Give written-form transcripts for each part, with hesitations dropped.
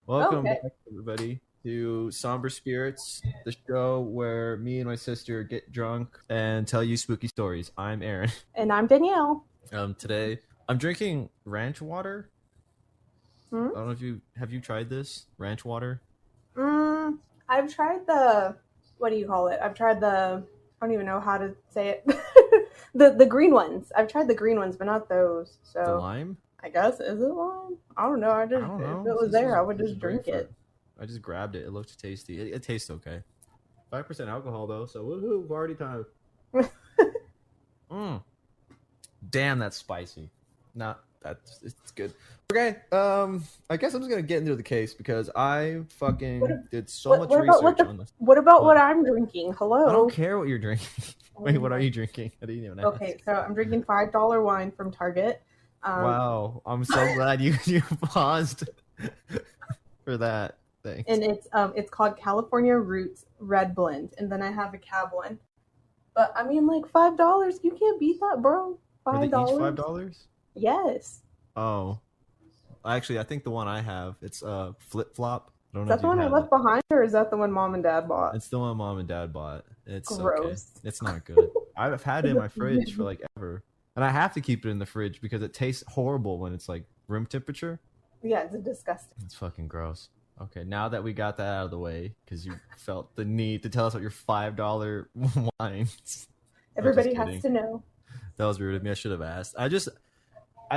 Welcome Okay. back, everybody, to Somber Spirits, the show where me and my sister get drunk and tell you spooky stories. I'm Aaron. And I'm Danielle. Today I'm drinking ranch water. Hmm? I don't know if you tried this ranch water. Mm, I've tried what do you call it? I've tried I don't even know how to say it. the green ones. I've tried the green ones, but not those. The So lime. I guess is it lime? I don't know. I don't If know. it was This there, is I would this is just drink grapefruit. it. I just grabbed it. It looked tasty. It tastes okay. 5% alcohol though, so woohoo! Party time. Mm. Damn, that's spicy. Not that's it's good. Okay, I guess I'm just gonna get into the case because I What fucking did so what much what about research on this. what about what What? I'm drinking? I don't Hello. care what you're drinking. Oh Wait, what are my. you drinking? I didn't even Okay, ask. so I'm drinking $5 wine from Target. Um, Wow, I'm so glad you paused for that. Thanks. and it's called California Roots Red Blend, and then I have a cab one. But I mean, like $5, you can't beat that, bro. Were they Five each five dollars? dollars? Yes. Oh, actually, I think the one I have it's flip flop. I don't Is know that if the you've one I had it. left behind, or is that the one mom and dad bought? It's the one mom and dad bought. It's okay. Gross. It's not good. I've had it in my fridge for like ever. And I have to keep it in the fridge because it tastes horrible when it's like room temperature. Yeah, it's disgusting. It's fucking gross. Okay, now that we got that out of the way, because you felt the need to tell us about your $5 wines. I'm just Everybody has kidding. to know. That was rude of me. I should have asked. I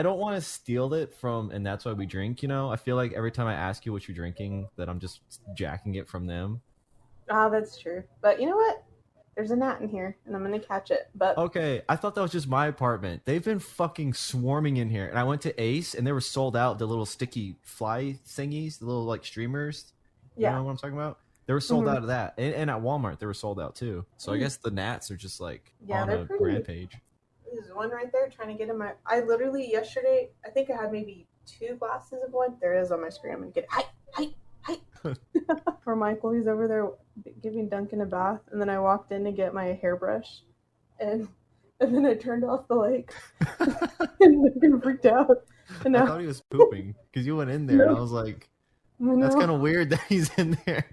don't want to steal it from, and that's why we drink. I feel like every time I ask you what you're drinking, that I'm just jacking it from them. Ah, that's true. But you know what? There's a gnat in here, and I'm gonna catch it. But Okay, I thought that was just my apartment. They've been fucking swarming in here. And I went to Ace and they were sold out, the little sticky fly thingies, the little like streamers. You yeah. know what I'm talking about? They were sold Hmm. out of that. And at Walmart, they were sold out too. So I guess the gnats are just like Yeah, on they're a pretty. rampage. There's one right there trying to get in my. I literally yesterday, I think I had maybe 2 glasses of wine. There it is on my screen. I'm gonna get it. Hi, hi, hi. For Michael, he's over there giving Duncan a bath, and then I walked in to get my hairbrush, and and then I turned off the light, and Duncan freaked out. And I now, thought he was pooping because you went in there and I no, was like, that's no. kind of weird that he's in there.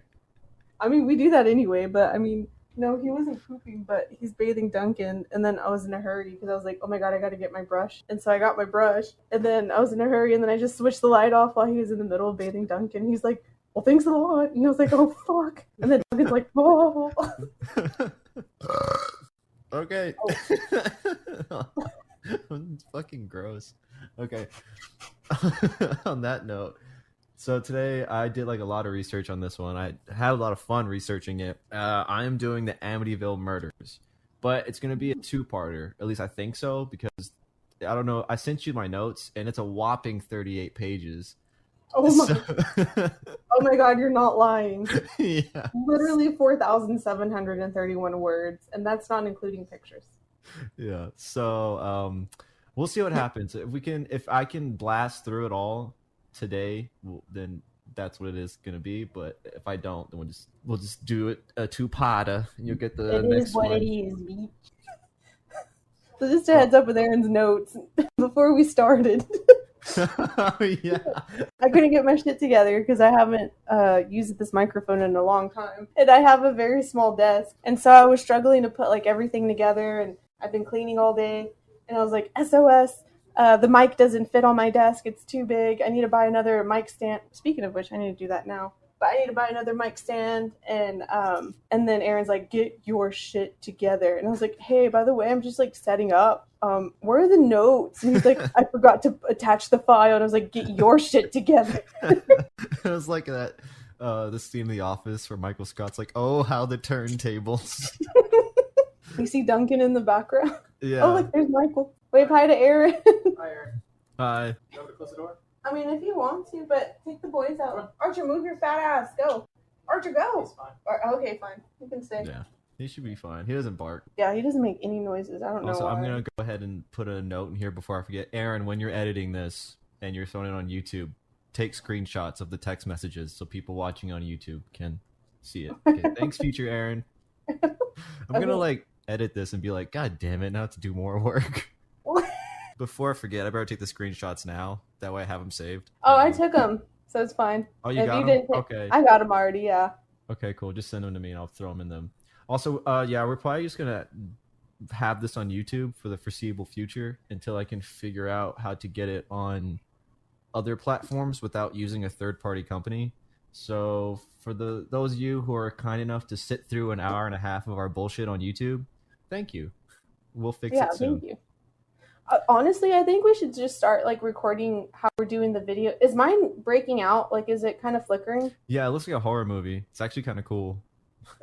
I mean, we do that anyway, but I mean, no, he wasn't pooping, but he's bathing Duncan, and then I was in a hurry because I was like, oh my god, I gotta get my brush, and so I got my brush, and then I was in a hurry, and then I just switched the light off while he was in the middle of bathing Duncan. He's like, well, thanks a lot, and I was like, oh fuck, and then Duncan's like, oh. Okay. It's fucking gross. Okay. On that note, so today I did like a lot of research on this one. I had a lot of fun researching it. I am doing the Amityville murders, but it's gonna be a two-parter. At least I think so because I don't know. I sent you my notes, and it's a whopping 38 pages. Oh my, So, oh my god, you're not lying. yeah, Literally 4,731 words, and that's not including pictures. yeah. So we'll see what happens. If I can blast through it all today, then that's what it is gonna be. But if I don't, then we'll just do it a two-parter, and you'll get the It is next what it one. is, bitch. So just a heads up with Aaron's notes before we started. Yeah. I couldn't get my shit together because I haven't used this microphone in a long time, and I have a very small desk, and so I was struggling to put like everything together. And I've been cleaning all day, and I was like, SOS. The mic doesn't fit on my desk. It's too big. I need to buy another mic stand. Speaking of which, I need to do that now. But I need to buy another mic stand, and then Aaron's like, get your shit together, and I was like, hey, by the way, I'm just like setting up. Where are the notes? And he's like, I forgot to attach the file, and I was like, get your shit together. It was like that the scene in The Office where Michael Scott's like, "Oh, how the turntables." You see Duncan in the background. Oh, Yeah. look, there's Michael. Wave hi to Aaron. Hi, Aaron. Hi. You want me to close the door? I mean, if you want to, but take the boys out. Archer, move your fat ass. Go. Archer, go. It's fine. Okay, fine. You can stay. Yeah. He should be fine. He doesn't bark. Yeah, he doesn't make any noises. I don't know Also, why. I'm gonna go ahead and put a note in here before I forget. Aaron, when you're editing this and you're throwing it on YouTube, take screenshots of the text messages so people watching on YouTube can see it. Okay, thanks, future Aaron. I'm gonna Okay. like edit this and be like, God damn it, now I have to do more work. Before I forget, I better take the screenshots now. That way I have them saved. Oh, I took them. so it's fine. Oh, you If got you them? didn't, Okay. I got them already. Yeah. Okay, cool. Just send them to me and I'll throw them in them. Also, yeah, we're probably just gonna have this on YouTube for the foreseeable future until I can figure out how to get it on other platforms without using a third party company. So for those of you who are kind enough to sit through an hour and a half of our bullshit on YouTube, thank you. We'll fix Yeah. it soon. Thank you. Honestly, I think we should just start like recording how we're doing the video. Is mine breaking out? Like, is it kind of flickering? Yeah, it looks like a horror movie. It's actually kind of cool.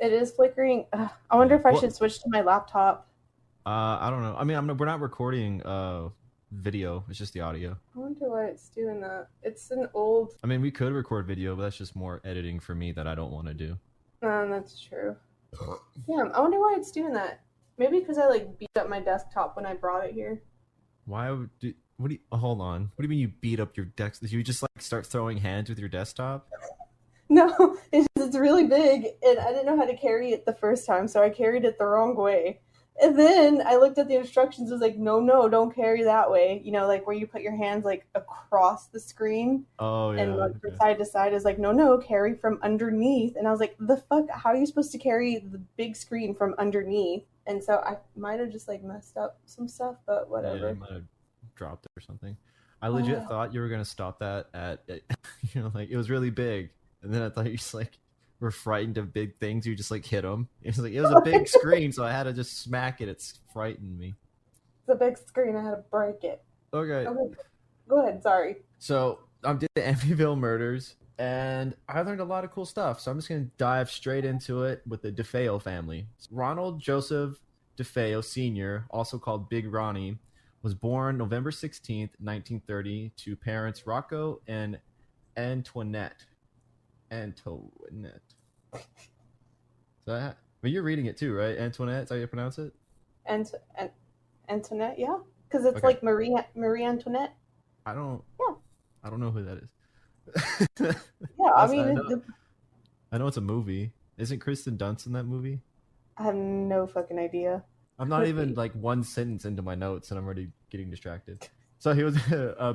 It is flickering. Ugh, I wonder Yeah. if I Well, should switch to my laptop. I don't know. I mean, we're not recording video. It's just the audio. I wonder why it's doing that. It's an old. I mean, we could record video, but that's just more editing for me that I don't want to do. That's true. Damn, I wonder why it's doing that. Maybe because I like beat up my desktop when I brought it here. Why would do? What do you? Hold on. What do you mean you beat up your desk? Did you just like start throwing hands with your desktop? No, it's really big, and I didn't know how to carry it the first time, so I carried it the wrong way. And then I looked at the instructions. It was like, no, don't carry that way. You know, like where you put your hands like across the screen, Oh yeah. and like from Okay. side to side is like, no, carry from underneath. And I was like, the fuck? How are you supposed to carry the big screen from underneath? And so I might have just like messed up some stuff, but Yeah, whatever. you might have dropped it or something. I legit thought you were gonna stop that at, like it was really big, and then I thought you just like were frightened of big things. You just like hit them. It was a big screen, so I had to just smack it. It's frightened me. It's a big screen. I had to break it. Okay. Okay, go ahead. Sorry. So I did the Amityville murders, and I learned a lot of cool stuff. So I'm just gonna dive straight into it with the DeFeo family. Ronald Joseph DeFeo Sr., also called Big Ronnie, was born November 16th, 1930, to parents Rocco and Antoinette. So but you're reading it too, right? Antoinette, is that how you pronounce it? And Antoinette, yeah, because it's Okay. like Marie Antoinette. I don't. Yeah. I don't know who that is. Yeah, I That's- mean, I know it's a movie. Isn't Kristen Dunst in that movie? I have no fucking idea. I'm not Could even be. like one sentence into my notes, and I'm already getting distracted. So he was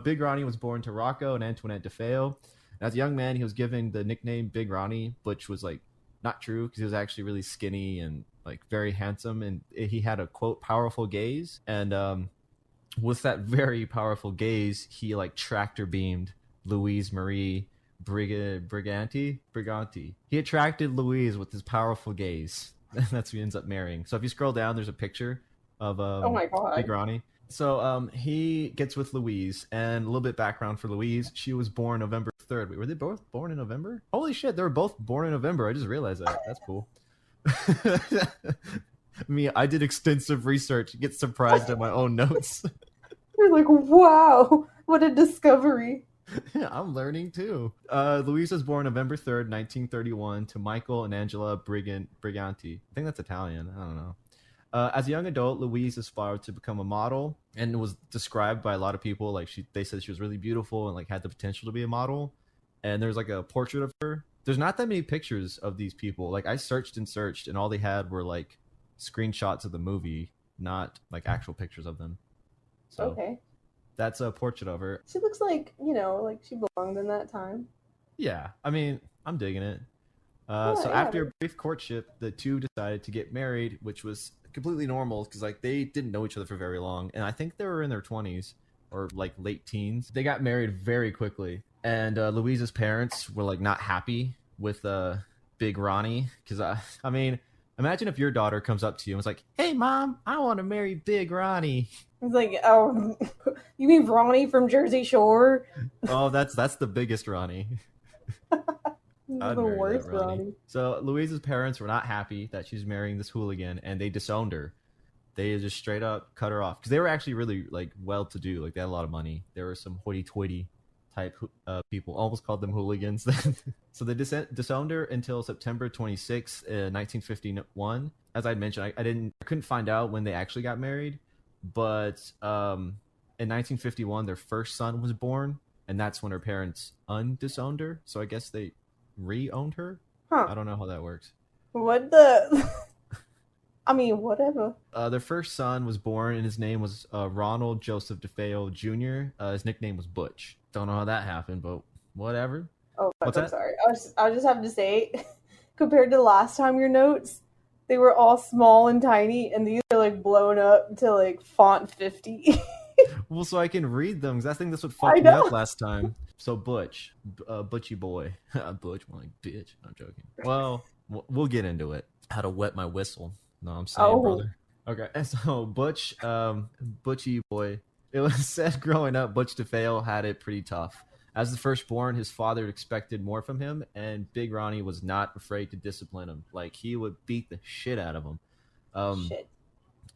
Big Ronnie was born to Rocco and Antoinette DeFeo. As a young man, he was given the nickname Big Ronnie, which was like not true because he was actually really skinny and like very handsome, and he had a quote powerful gaze. And with that very powerful gaze, he like tractor beamed Louise Marie Briganti. He attracted Louise with his powerful gaze. That's who he ends up marrying. So if you scroll down, there's a picture of Oh my god. Big Ronnie. So he gets with Louise, and a little bit background for Louise. She was born November 3rd. Wait, were they both born in November? Holy shit, they were both born in November. I just realized that. That's cool. I did extensive research. Get surprised at my own notes. You're like, wow, what a discovery. Yeah, I'm learning too. Louise was born November 3rd, 1931, to Michael and Angela Briganti. I think that's Italian. I don't know. As a young adult, Louise aspired to become a model and was described by a lot of people like they said she was really beautiful and like had the potential to be a model. And there's like a portrait of her. There's not that many pictures of these people. Like I searched and all they had were like screenshots of the movie, not like actual pictures of them. So Okay. that's a portrait of her. She looks like, like she belonged in that time. Yeah, I mean, I'm digging it. Yeah, So yeah. after a brief courtship, the two decided to get married, which was completely normal because like they didn't know each other for very long, and I think they were in their 20s or like late teens. They got married very quickly, and Louise's parents were like not happy with Big Ronnie because I mean, imagine if your daughter comes up to you and was like, "Hey, mom, I want to marry Big Ronnie." It's like, oh, you mean Ronnie from Jersey Shore? Oh, that's the biggest Ronnie. I'd The marry that worst Ronnie. Ronnie. So Louise's parents were not happy that she's marrying this hooligan, and they disowned her. They just straight up cut her off because they were actually really like well-to-do. Like they had a lot of money. There were some hoity-toity type people, almost called them hooligans. So they disowned her until September 26th, 1951. As I mentioned, I couldn't find out when they actually got married, but in 1951 their first son was born, and that's when her parents undisowned her. So I guess they re-owned her. Huh. I don't know how that works. What the? I mean, whatever. Their first son was born, and his name was Ronald Joseph DeFeo Jr. His nickname was Butch. Don't know how that happened, but whatever. Oh, fuck, What's I'm that? sorry. I just have to say, compared to last time your notes, they were all small and tiny, and these are like blown up to like font 50. Well, so I can read them, because I think that's what I fucked me up know. last time. So Butch, Butchy boy, Butch, more like bitch. I'm joking. Well, we'll get into it. How to wet my whistle? No, I'm saying, Oh, brother. Okay, so Butch, Butchy boy. It was said growing up, Butch DeFeo had it pretty tough. As the firstborn, his father expected more from him, and Big Ronnie was not afraid to discipline him. Like, he would beat the shit out of him. Um, shit.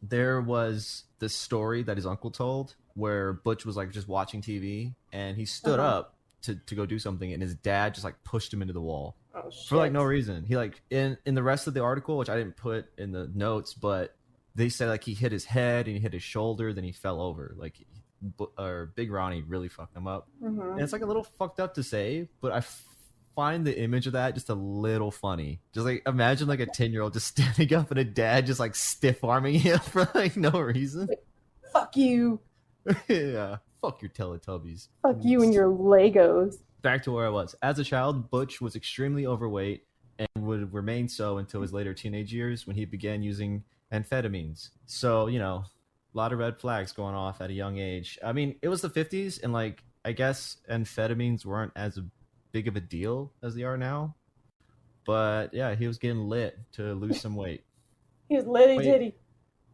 there was this story that his uncle told where Butch was like just watching TV and he stood Uh-huh. up to go do something, and his dad just like pushed him into the wall Oh, for like shit. no reason. He like in the rest of the article, which I didn't put in the notes, but they said like he hit his head and he hit his shoulder, then he fell over. Like, or Big Ronnie really fucked him up, and Mm-hmm. it's like a little fucked up to say, but I find the image of that just a little funny. Just like imagine like a 10-year-old just standing up and a dad just like stiff arming him for like no reason. Fuck you. Yeah, fuck your Teletubbies. Fuck you and your Legos. Back to where I was. As a child, Butch was extremely overweight and would remain so until his later teenage years when he began using amphetamines. So, a lot of red flags going off at a young age. I mean, it was the 50s, and like, I guess amphetamines weren't as big of a deal as they are now. But yeah, he was getting lit to lose some weight. He was litty Wait, titty.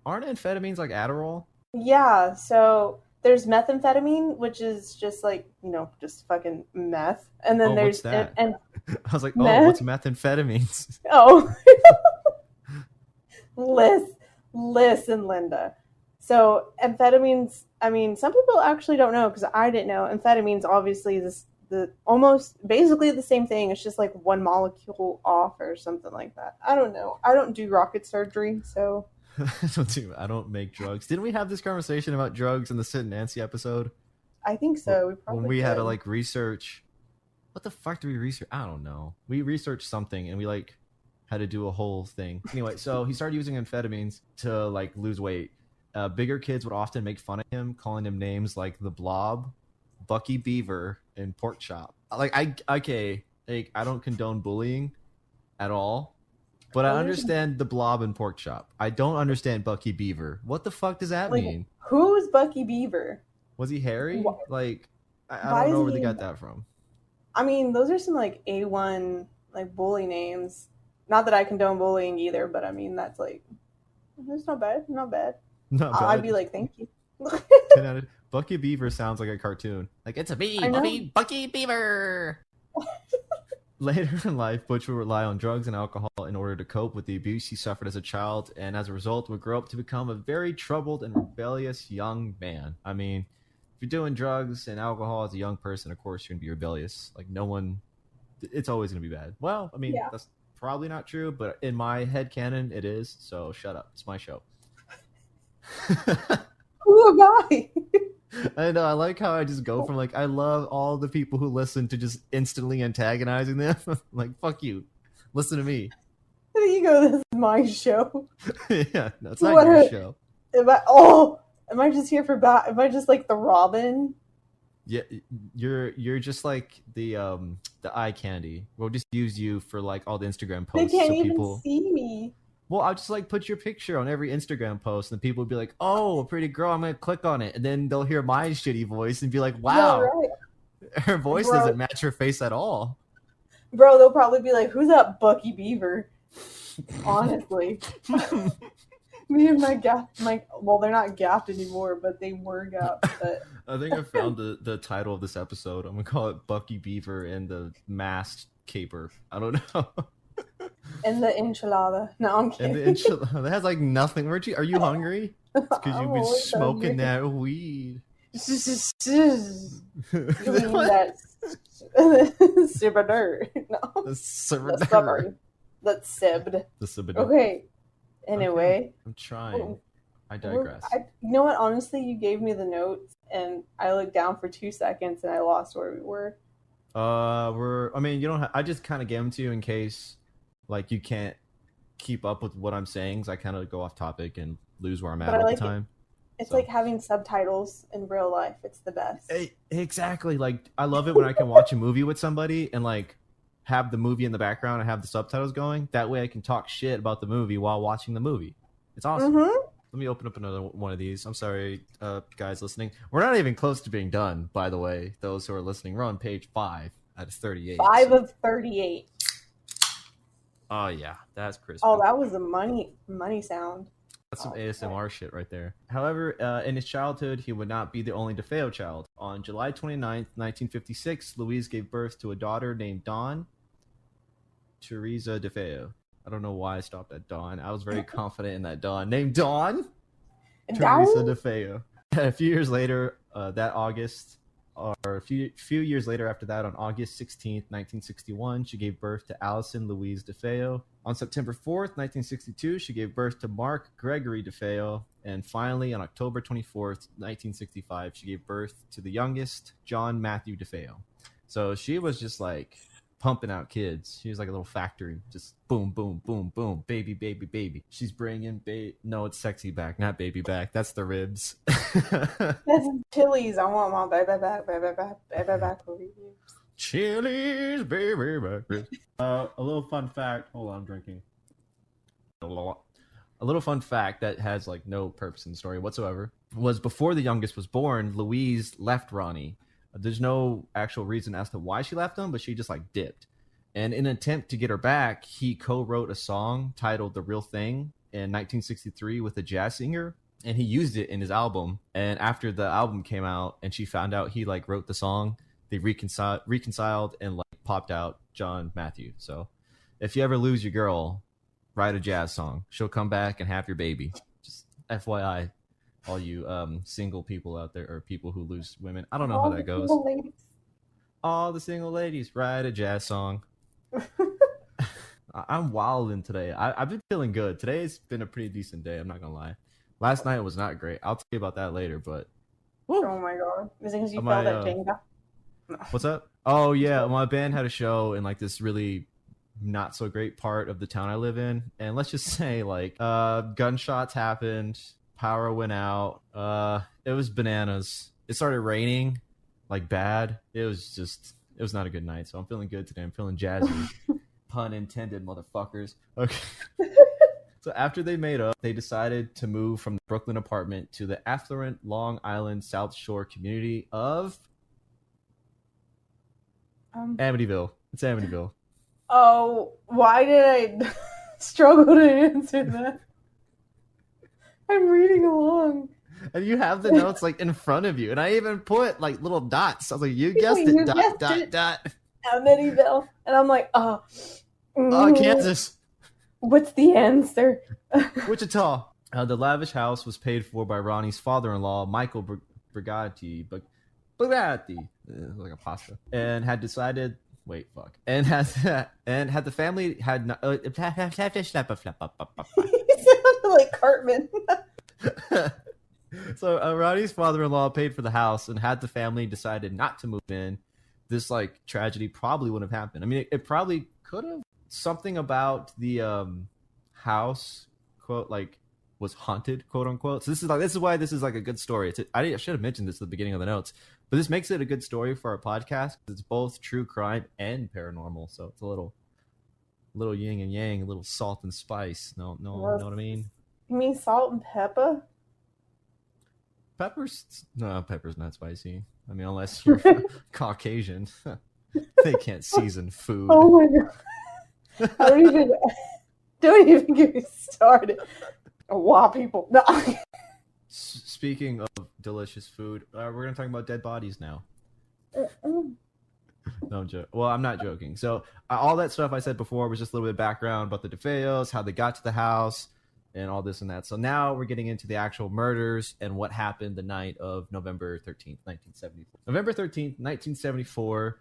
aren't amphetamines like Adderall? Yeah, so there's methamphetamine, which is just like, just fucking meth. And then Oh, what's there's, that? and I was like, oh, meth. what's methamphetamines? Oh, listen, Linda. So amphetamines, I mean, some people actually don't know because I didn't know. Amphetamines, obviously, the almost basically the same thing. It's just like one molecule off or something like that. I don't know. I don't do rocket surgery, so I don't make drugs. Didn't we have this conversation about drugs in the Sid and Nancy episode? I think so. We When probably we had to did. like research, what the fuck do we research? I don't know. We researched something and we like had to do a whole thing. Anyway, so he started using amphetamines to like lose weight. Bigger kids would often make fun of him, calling him names like the Blob, Bucky Beaver, and Pork Chop. Like, okay, like I don't condone bullying at all, but I Those are some, understand the Blob and Pork Chop. I don't understand Bucky Beaver. What the fuck does that like, mean? who's Bucky Beaver? Was he hairy? Wh- Like, I Why don't is know where they he? got that from. I mean, those are some like A1 like bully names. Not that I condone bullying either, but I mean that's like it's not bad, not bad. Not I'd be bad. like, thank you. 10 out of Bucky Beaver sounds like a cartoon. Like, it's a me, I know. Bucky Beaver. Later in life, Butch would rely on drugs and alcohol in order to cope with the abuse he suffered as a child, and as a result, would grow up to become a very troubled and rebellious young man. I mean, if you're doing drugs and alcohol as a young person, of course you're gonna be rebellious. Like, no one, it's always gonna be bad. Well, I mean, Yeah. that's probably not true, but in my head canon, it is. So shut up. It's my show. Who am I? I know. I like how I just go from like I love all the people who listen to just instantly antagonizing them. Like, fuck you, listen to me. There you go. This is my show. Yeah, no, it's not What your a, show. am I just here for bat? Am I just like the Robin? Yeah, you're just like the eye candy. We'll just use you for like all the Instagram They posts, can't so even people. see me. Well, I'll just like put your picture on every Instagram post, and people will be like, "Oh, a pretty girl." I'm gonna click on it, and then they'll hear my shitty voice and be like, Yeah, "Wow, right, her voice bro. doesn't match her face at all." Bro, they'll probably be like, "Who's that Bucky Beaver?" Honestly, me and my gap, well, they're not gapped anymore, but they were gapped. But I think I found the title of this episode. I'm gonna call it Bucky Beaver and the Masked Caper. I don't know. and the enchilada. No, I'm And the kidding. enchilada that has like nothing. Are you hungry? It's because I'm you've been always smoking hungry. that weed. You mean What? that Sibber? No, The that's Ciberner. stubborn. That's Sibbed. The Ciberner. Okay. Okay, Anyway, I'm trying. I we're- digress. you know what? Honestly, you gave me the notes, and I looked down for 2 seconds, and I lost where we were. I mean, you don't. I just kind of gave them to you in case, like, you can't keep up with what I'm saying. So I kind of go off topic and lose where I'm at But I all like the it. time. It's So. like having subtitles in real life. It's the best. Exactly. Like I love it when I can watch a movie with somebody and like have the movie in the background and have the subtitles going. That way I can talk shit about the movie while watching the movie. It's awesome. Let me open up another one of these. I'm sorry, guys listening. We're not even close to being done, by the way. Those who are listening, we're on page 5 out of 38. 5 of 38. Oh yeah, that's crispy. Oh, that was a money sound. That's some ASMR shit right there. However, in his childhood, he would not be the only DeFeo child. On July 29th, 1956, Louise gave birth to a daughter named Dawn Teresa DeFeo. I don't know why I stopped at Dawn. I was very confident in that Dawn. Named Dawn Teresa DeFeo. A few years later, that August, or a few years later after that, on August 16th, 1961, she gave birth to Allison Louise DeFeo. On September 4th, 1962, she gave birth to Mark Gregory DeFeo. And finally, on October 24th, 1965, she gave birth to the youngest, John Matthew DeFeo. So she was just like pumping out kids. She was like a little factory, just boom, boom, boom, boom, baby, baby, baby. She's bringing no, it's sexy back, not baby back. That's the ribs. That's Chili's. I want my baby back, baby back, baby back ribs. Chili's, baby back ribs. A little fun fact. Hold on, I'm drinking. A little fun fact that has like no purpose in the story whatsoever was before the youngest was born, Louise left Ronnie. There's no actual reason as to why she left him, but she just like dipped. And in an attempt to get her back, he co-wrote a song titled The Real Thing in 1963 with a jazz singer, and he used it in his album. And after the album came out and she found out he like wrote the song, they reconciled and like popped out John Matthew. So if you ever lose your girl, write a jazz song. She'll come back and have your baby. Just FYI. All you single people out there, or people who lose women. I don't know how that goes. All the single ladies, write a jazz song. I'm wilding today. I've been feeling good. Today's been a pretty decent day. I'm not going to lie. Last night was not great. I'll tell you about that later, but... Woo. Oh my god. Is it because you fell that Jenga? No. What's up? Oh yeah, my band had a show in like this really not so great part of the town I live in. And let's just say like gunshots happened. Power went out. It was bananas. It started raining, like bad. It was not a good night. So I'm feeling good today. I'm feeling jazzy. Pun intended, motherfuckers. Okay. So after they made up, they decided to move from the Brooklyn apartment to the affluent Long Island South Shore community of Amityville. It's Amityville. Oh, why did I struggle to answer that? I'm reading along. And you have the notes like in front of you. And I even put like little dots. I was like, you guessed it. Dot. Amityville. And I'm like, Kansas. What's the answer? Wichita. The lavish house was paid for by Ronnie's father-in-law, Michael Brigatti. Like a pasta. And had decided... Wait, fuck. And had the family had... He sounded like Cartman. So Ronnie's father-in-law paid for the house, and had the family decided not to move in, this like tragedy probably wouldn't have happened. I mean, it probably could have. Something about the house, quote, like was haunted, quote unquote. So this is why this is like a good story. I should have mentioned this at the beginning of the notes, but this makes it a good story for our podcast. It's both true crime and paranormal, so it's a little yin and yang, a little salt and spice. No, know what I mean? You mean salt and pepper? Pepper's not spicy. I mean, unless you're Caucasian, they can't season food. Oh my god! Don't even get me started. Wow, people. No. Speaking of delicious food, we're gonna talk about dead bodies now. No, I'm joking. Well, I'm not joking. So all that stuff I said before was just a little bit of background about the DeFeos, how they got to the house, and all this and that. So now we're getting into the actual murders and what happened the night of November 13th, 1974. November 13th, 1974,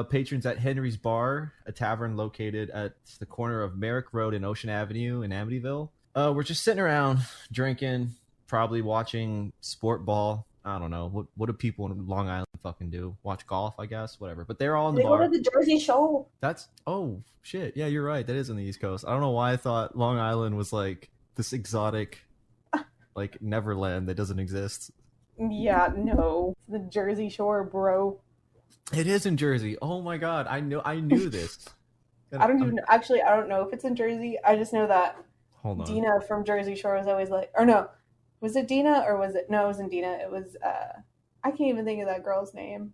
patrons at Henry's Bar, a tavern located at the corner of Merrick Road and Ocean Avenue in Amityville, we're just sitting around drinking, probably watching sport ball. I don't know. What do people in Long Island fucking do? Watch golf, I guess. Whatever. But they're all in the bar. They go to the Jersey Shore. Oh, shit. Yeah, you're right. That is on the East Coast. I don't know why I thought Long Island was like this exotic, like Neverland that doesn't exist. Yeah, no. It's the Jersey Shore, bro. It is in Jersey. Oh my god, I knew this. I don't I'm even actually. I don't know if it's in Jersey. I just know that hold on. Dina from Jersey Shore was always like, or no, was it Dina or was it? No, it wasn't Dina. It was. I can't even think of that girl's name.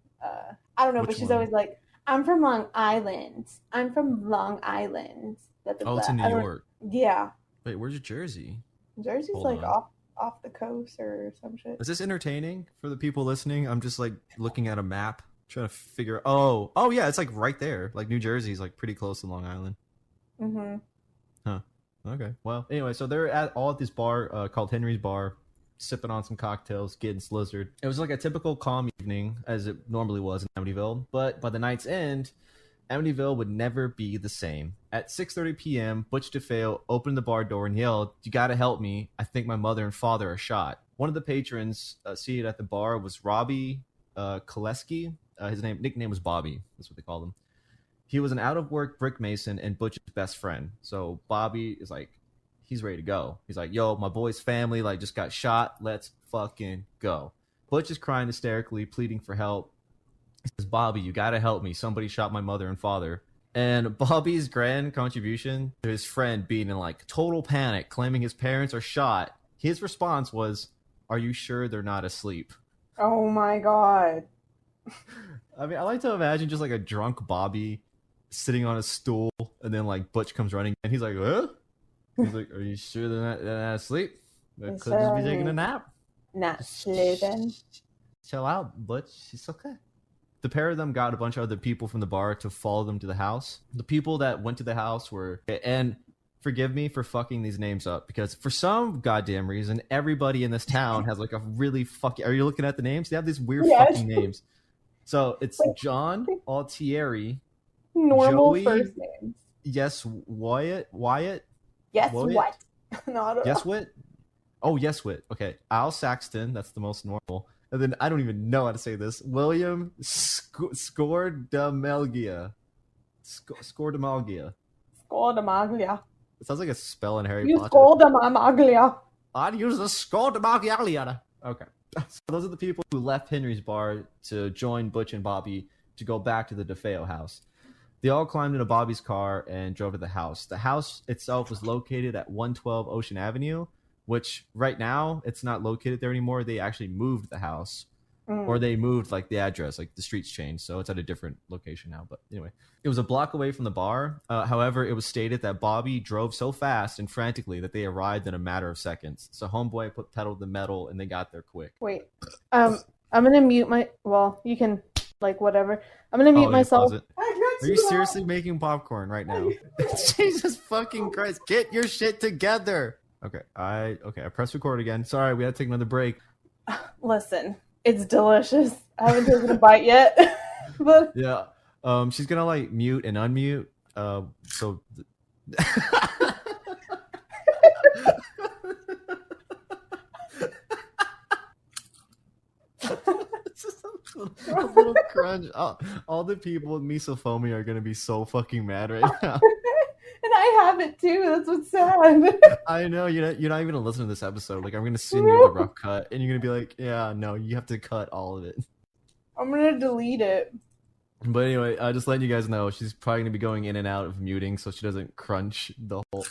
I don't know, but Which she's one? always like, I'm from Long Island. I'm from Long Island. Blah, blah, Oh, it's blah. in New I don't. York. Yeah, Wait, where's Jersey? Jersey's Hold like on. off the coast or some shit. Is this entertaining for the people listening? I'm just like looking at a map, trying to figure. Oh yeah, it's like right there. Like New Jersey's like pretty close to Long Island. Mm-hmm. Huh. Okay. Well, anyway, so they're all at this bar called Henry's Bar, sipping on some cocktails, getting slizzard. It was like a typical calm evening, as it normally was in Amityville. But by the night's end, Amityville would never be the same. At 6:30 p.m., Butch DeFeo opened the bar door and yelled, "You gotta help me! I think my mother and father are shot." One of the patrons seated at the bar was Robbie Koleski. His nickname was Bobby. That's what they called him. He was an out-of-work brick mason and Butch's best friend. So Bobby is like, he's ready to go. He's like, "Yo, my boy's family like just got shot. Let's fucking go." Butch is crying hysterically, pleading for help. He says, "Bobby, you gotta help me. Somebody shot my mother and father." And Bobby's grand contribution to his friend being in like total panic, claiming his parents are shot. His response was, "Are you sure they're not asleep?" Oh my god. I mean, I like to imagine just like a drunk Bobby sitting on a stool, and then like Butch comes running, and he's like, "Huh?" He's like, "Are you sure they're not asleep? They Yes, could just be sir. taking a nap. Not Just sleeping. chill out, Butch. It's okay." The pair of them got a bunch of other people from the bar to follow them to the house. The people that went to the house were, and forgive me for fucking these names up, because for some goddamn reason, everybody in this town has like a really fucking. Are you looking at the names? They have these weird Yes. fucking names. So it's Like John Altieri, normal Joey, first names. yes, Wyatt, Guess Wyatt, what? No, I don't know. yes, Wit. Oh, yes, Wit. Okay, Al Saxton. That's the most normal. And then I don't even know how to say this. William Scordamalgia. Scordamalgia. Scoldamaglia. It sounds like a spell in Harry You Potter. scoldamaglia. I'd use the Scordamalgia. Okay. So those are the people who left Henry's bar to join Butch and Bobby to go back to the DeFeo house. They all climbed into Bobby's car and drove to the house. The house itself was located at 112 Ocean Avenue, which right now it's not located there anymore. They actually moved the house, or they moved like the address, like the streets changed, so it's at a different location now. But anyway, it was a block away from the bar. However, it was stated that Bobby drove so fast and frantically that they arrived in a matter of seconds. So homeboy put pedal to the metal and they got there quick. Wait. I'm gonna mute my. Well, you can like whatever. I'm gonna mute Oh, you myself. pause it. I Are you seriously making popcorn right now? Jesus fucking Christ! Get your shit together. Okay, I press record again. Sorry, we had to take another break. Listen, it's delicious. I haven't taken a bite yet, but Yeah. She's gonna like mute and unmute. So. It's just a little crunch. All the people with misophonia are gonna be so fucking mad right now. and I have it too. That's what's sad. I know you're not even gonna listen to this episode. Like I'm gonna send you the rough cut, and you're gonna be like, "Yeah, no, you have to cut all of it." I'm gonna delete it. But anyway, just letting you guys know, she's probably gonna be going in and out of muting, so she doesn't crunch the whole.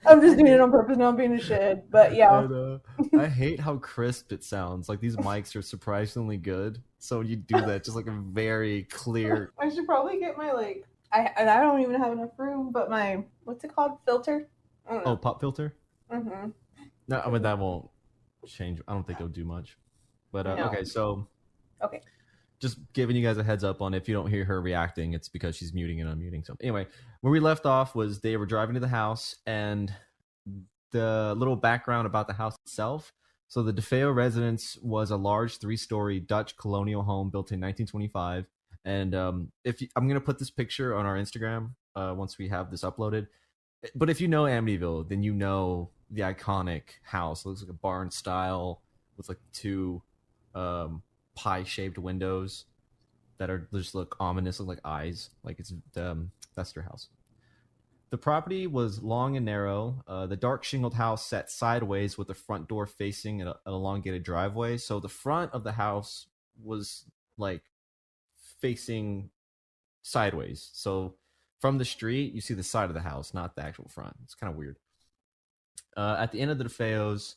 I'm just doing it on purpose, not being a shit. But yeah. And, I hate how crisp it sounds. Like these mics are surprisingly good, so when you do that, just like a very clear. I should probably get my like. I don't even have enough room, but my what's it called, filter? I don't know. Oh, pop filter. Mm-hmm. No, I mean that won't change. I don't think it'll do much. But No. okay, so. Okay. Just giving you guys a heads up on if you don't hear her reacting, it's because she's muting and unmuting. So anyway, where we left off was they were driving to the house, and the little background about the house itself. So the DeFeo residence was a large 3-story Dutch colonial home built in 1925. And I'm gonna put this picture on our Instagram once we have this uploaded. But if you know Amityville, then you know the iconic house. It looks like a barn style with like 2 pie-shaped windows that are just look ominous, look like eyes. Like it's that's their house. The property was long and narrow. The dark shingled house sat sideways with the front door facing an elongated driveway. So the front of the house was like facing sideways. So from the street, you see the side of the house, not the actual front. It's kind of weird. At the end of the DeFeo's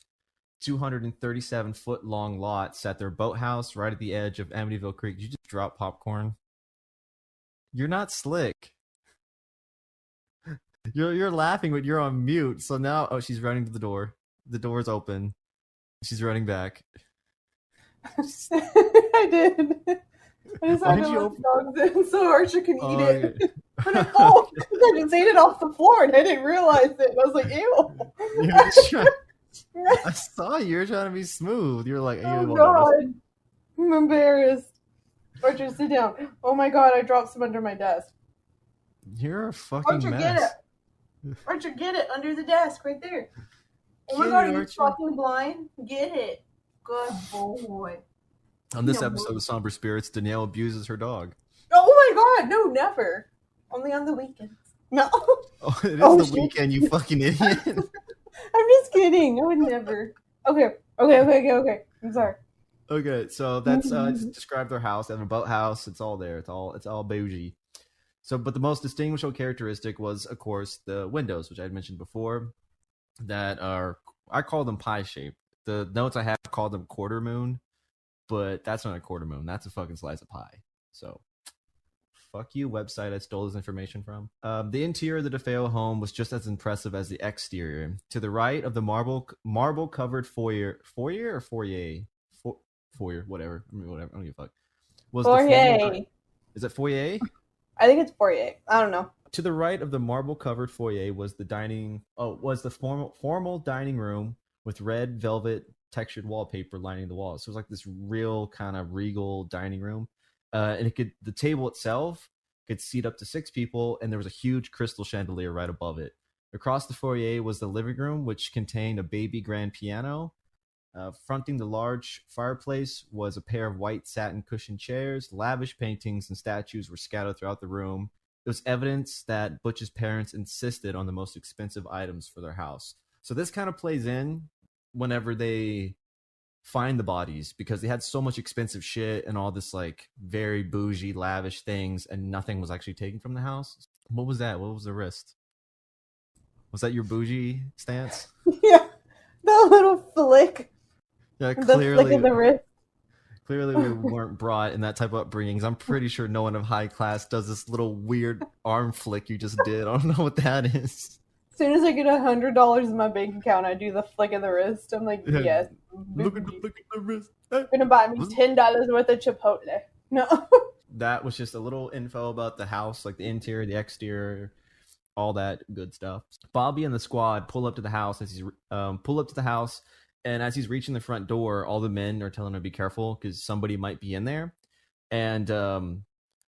237-foot long lot sat their boathouse right at the edge of Amityville Creek. Did you just drop popcorn? You're not slick. You're laughing, but you're on mute. So now, oh, she's running to the door. The door's open. She's running back. I did. I just Why had did to you let the dogs in so Archer can eat it. Okay. But I just ate it off the floor and I didn't realize it. And I was like, ew. You're just trying- I saw you. You're trying to be smooth. You're like, Oh, you won't God. I'm embarrassed. Archer, sit down. Oh, my God. I dropped some under my desk. notice. You're a fucking Archer, mess. get it. Archer, get it under the desk right there. Oh, my Get God. it, Are you Archer. fucking blind? Get it. Good boy. On this No. episode of Somber Spirits, Danielle abuses her dog. Oh, my God. No, never. Only on the weekends. No. Oh, it is Oh, the shit. weekend, you fucking idiot. I'm just kidding. I would never. Okay. I'm sorry. Okay, so that's just describe their house. They have a boathouse. It's all there. It's all bougie. So, but the most distinguishable characteristic was, of course, the windows, which I had mentioned before. That are, I call them pie shaped. The notes I have call them quarter moon, but that's not a quarter moon. That's a fucking slice of pie. So, fuck you, website I stole this information from. The interior of the DeFeo home was just as impressive as the exterior. To the right of the marble covered foyer, whatever. I mean, whatever. I don't give a fuck. Was the Foyer. formal, is it foyer? I think it's foyer. I don't know. To the right of the marble covered foyer was the formal dining room with red velvet textured wallpaper lining the walls. So it was like this real kind of regal dining room. And the table itself could seat up to 6 people, and there was a huge crystal chandelier right above it. Across the foyer was the living room, which contained a baby grand piano. Fronting the large fireplace was a pair of white satin cushioned chairs. Lavish paintings and statues were scattered throughout the room. It was evidence that Butch's parents insisted on the most expensive items for their house. So this kind of plays in whenever they find the bodies, because they had so much expensive shit and all this like very bougie, lavish things, and nothing was actually taken from the house. What was that? What was the wrist? Was that your bougie stance? Yeah. The little flick. Yeah, The flick of the wrist. Clearly, we weren't brought in that type of upbringings. I'm pretty sure no one of high class does this little weird arm flick you just did. I don't know what that is. As soon as I get $100 in my bank account, I do the flick of the wrist. I'm like, yes. Look at the wrist. Hey. Gonna buy me $10 worth of Chipotle. No. That was just a little info about the house, like the interior, the exterior, all that good stuff. Bobby and the squad pull up to the house and as he's reaching the front door, all the men are telling him to be careful because somebody might be in there. And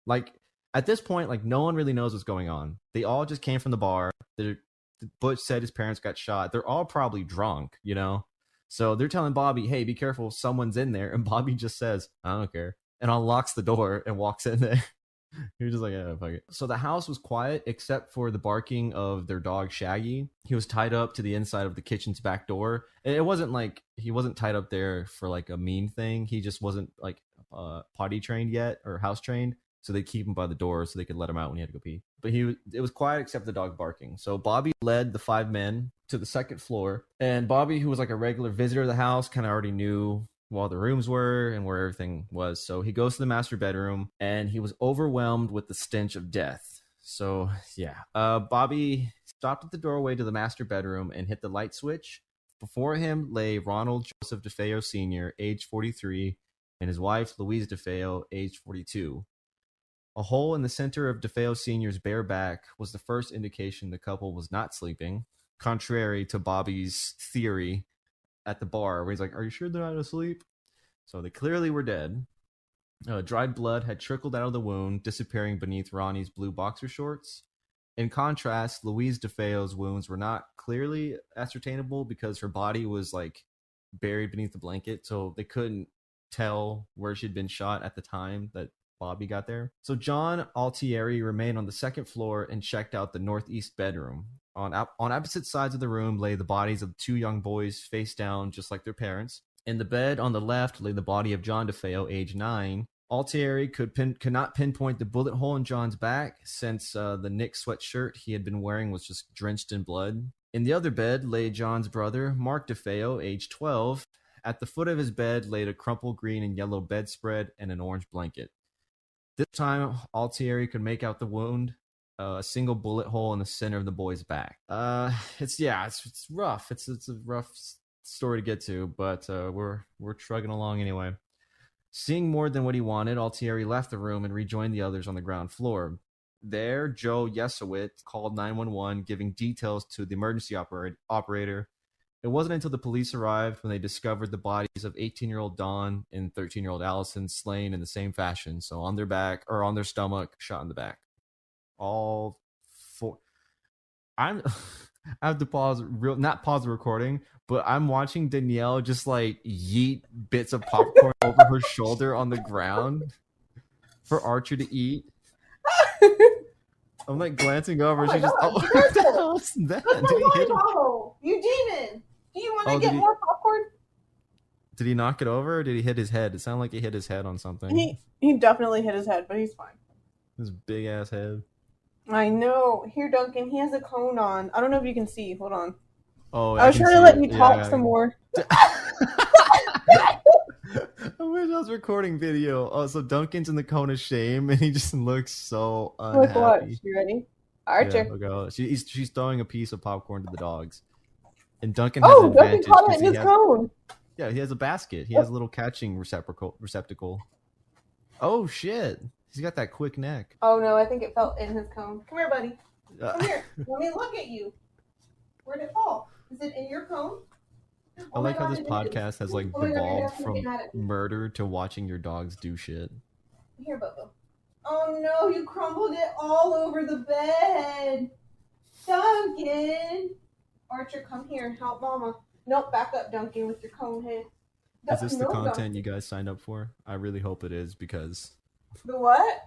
like at this point, like no one really knows what's going on. They all just came from the bar. Butch said his parents got shot. They're all probably drunk, you know? So they're telling Bobby, hey, be careful, someone's in there. And Bobby just says, I don't care. And unlocks the door and walks in there. You're just like, yeah, fuck it. So the house was quiet except for the barking of their dog Shaggy. He was tied up to the inside of the kitchen's back door. And it wasn't like he wasn't tied up there for like a mean thing. He just wasn't like potty trained yet or house trained. So they keep him by the door so they could let him out when he had to go pee. But it was quiet except the dog barking. So Bobby led the 5 men to the second floor. And Bobby, who was like a regular visitor of the house, kind of already knew while the rooms were and where everything was. So he goes to the master bedroom and he was overwhelmed with the stench of death. So yeah, Bobby stopped at the doorway to the master bedroom and hit the light switch. Before him lay Ronald Joseph DeFeo Sr., age 43, and his wife Louise DeFeo, age 42. A hole in the center of DeFeo Sr.'s bare back was the first indication the couple was not sleeping, contrary to Bobby's theory at the bar where he's like, are you sure they're not asleep? So they clearly were dead. Dried blood had trickled out of the wound, disappearing beneath Ronnie's blue boxer shorts. In contrast, Louise DeFeo's wounds were not clearly ascertainable because her body was like buried beneath the blanket, so they couldn't tell where she'd been shot at the time that Bobby got there. So John Altieri remained on the second floor and checked out the northeast bedroom. On opposite sides of the room lay the bodies of two young boys face down, just like their parents. In the bed on the left lay the body of John DeFeo, age 9. Altieri could not pinpoint the bullet hole in John's back since the Nick sweatshirt he had been wearing was just drenched in blood. In the other bed lay John's brother, Mark DeFeo, age 12. At the foot of his bed laid a crumpled green and yellow bedspread and an orange blanket. This time, Altieri could make out the wound, a single bullet hole in the center of the boy's back. It's rough. It's a rough story to get to, but we're trugging along anyway. Seeing more than what he wanted, Altieri left the room and rejoined the others on the ground floor. There, Joe Yesowitz called 911, giving details to the emergency operator. It wasn't until the police arrived when they discovered the bodies of 18-year-old Dawn and 13-year-old Allison slain in the same fashion. So on their back, or on their stomach, shot in the back. All four. I have to not pause the recording, but I'm watching Danielle just like yeet bits of popcorn over her shoulder on the ground for Archer to eat. I'm like glancing over. She just, what the hell is that? Did he hit him? You demon! Do you want to get more popcorn? Did he knock it over or did he hit his head? It sounded like he hit his head on something. He definitely hit his head, but he's fine. His big ass head. I know. Here, Duncan, he has a cone on. I don't know if you can see. Hold on. Oh, I was trying to let you talk some more. I wish I was recording video. Oh, so Duncan's in the cone of shame and he just looks so unhappy. Look what? You ready? Archer. Yeah, go. She's throwing a piece of popcorn to the dogs. And Duncan has an advantage. Duncan caught it in his cone. Yeah, he has a basket. He has a little catching receptacle. Oh, shit. He's got that quick neck. Oh, no, I think it fell in his cone. Come here, buddy. Come here. Let me look at you. Where'd it fall? Is it in your cone? I like how this podcast has like devolved from murder to watching your dogs do shit. Here, Bobo. Oh no, you crumbled it all over the bed. Duncan! Archer, come here. Help Mama. Nope, back up, Duncan, with your cone head. Is this the content you guys signed up for? I really hope it is because... The what?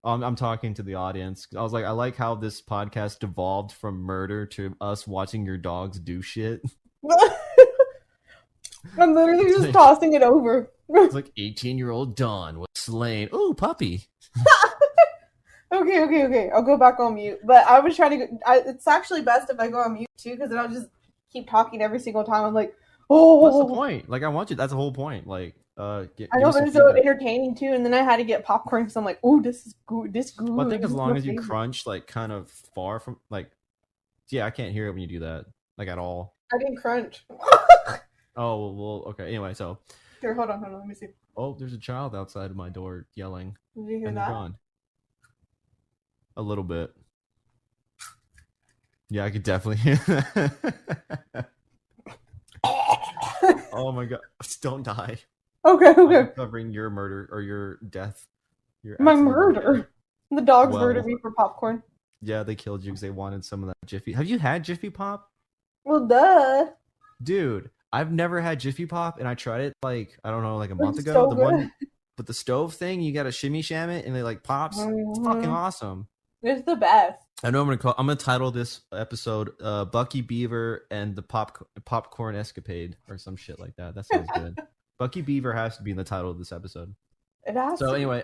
I'm talking to the audience. I was like, I like how this podcast devolved from murder to us watching your dogs do shit. I'm literally just tossing it over. It's like 18-year-old Dawn was slain. Ooh, puppy. Okay. I'll go back on mute. But I was trying to it's actually best if I go on mute too, because then I'll just keep talking every single time. I'm like, oh. What's the point? Like, I want you. That's the whole point. Like, I know, but it's so entertaining too. And then I had to get popcorn because I'm like, oh, this is good. This good. Well, I think as long as you crunch, like, kind of far from, like, yeah, I can't hear it when you do that, like, at all. I didn't crunch. Oh, well, okay. Anyway, so. Here, hold on. Let me see. Oh, there's a child outside of my door yelling. Did you hear and that? They're gone. A little bit. Yeah, I could definitely hear that. Oh my god. Don't die. Okay. I'm covering your murder or your death. My murder? The dogs murdered me for popcorn. Yeah, they killed you because they wanted some of that Jiffy. Have you had Jiffy Pop? Well, duh. Dude, I've never had Jiffy Pop, and I tried it like, I don't know, like a month ago. So the good. one with the stove thing, you gotta shimmy sham it, and it like pops. Mm-hmm. It's fucking awesome. It's the best. I know I'm gonna title this episode Bucky Beaver and the Popcorn Escapade or some shit like that. That sounds good. Bucky Beaver has to be in the title of this episode. It has So to. anyway,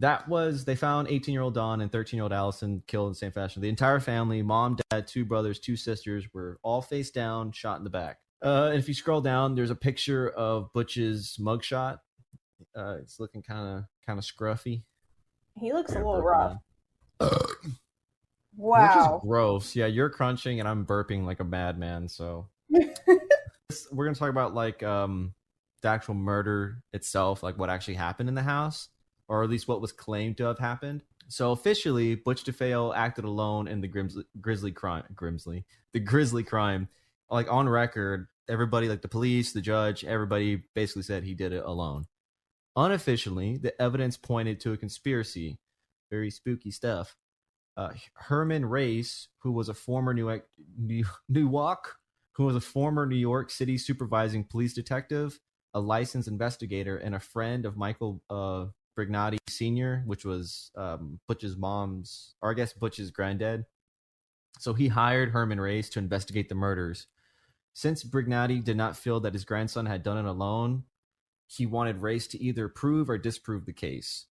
they found 18-year-old Dawn and 13-year-old Allison killed in the same fashion. The entire family, mom, dad, 2 brothers, 2 sisters, were all face down, shot in the back. And if you scroll down, there's a picture of Butch's mugshot. It's looking kind of scruffy. He looks a little rough. Wow. Which is gross. Yeah, you're crunching and I'm burping like a madman. So we're gonna talk about like the actual murder itself, like what actually happened in the house, or at least what was claimed to have happened. So officially, Butch DeFeo acted alone in the grizzly crime. Like on record, everybody, like the police, the judge, everybody basically said he did it alone. Unofficially, the evidence pointed to a conspiracy. Very spooky stuff. Herman Race, who was a former New York City supervising police detective, a licensed investigator, and a friend of Michael Brignotti Sr., which was Butch's mom's, or I guess Butch's granddad. So he hired Herman Race to investigate the murders. Since Brignotti did not feel that his grandson had done it alone, he wanted Race to either prove or disprove the case.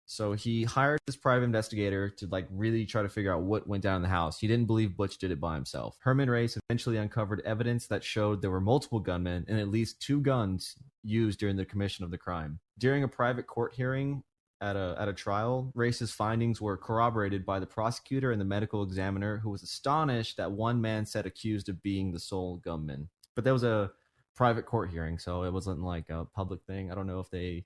So he hired this private investigator to like really try to figure out what went down in the house. He didn't believe Butch did it by himself. Herman Race eventually uncovered evidence that showed there were multiple gunmen and at least 2 guns used during the commission of the crime. During a private court hearing at a trial, Race's findings were corroborated by the prosecutor and the medical examiner, who was astonished that one man said accused of being the sole gunman. But there was a private court hearing, so it wasn't like a public thing. I don't know if they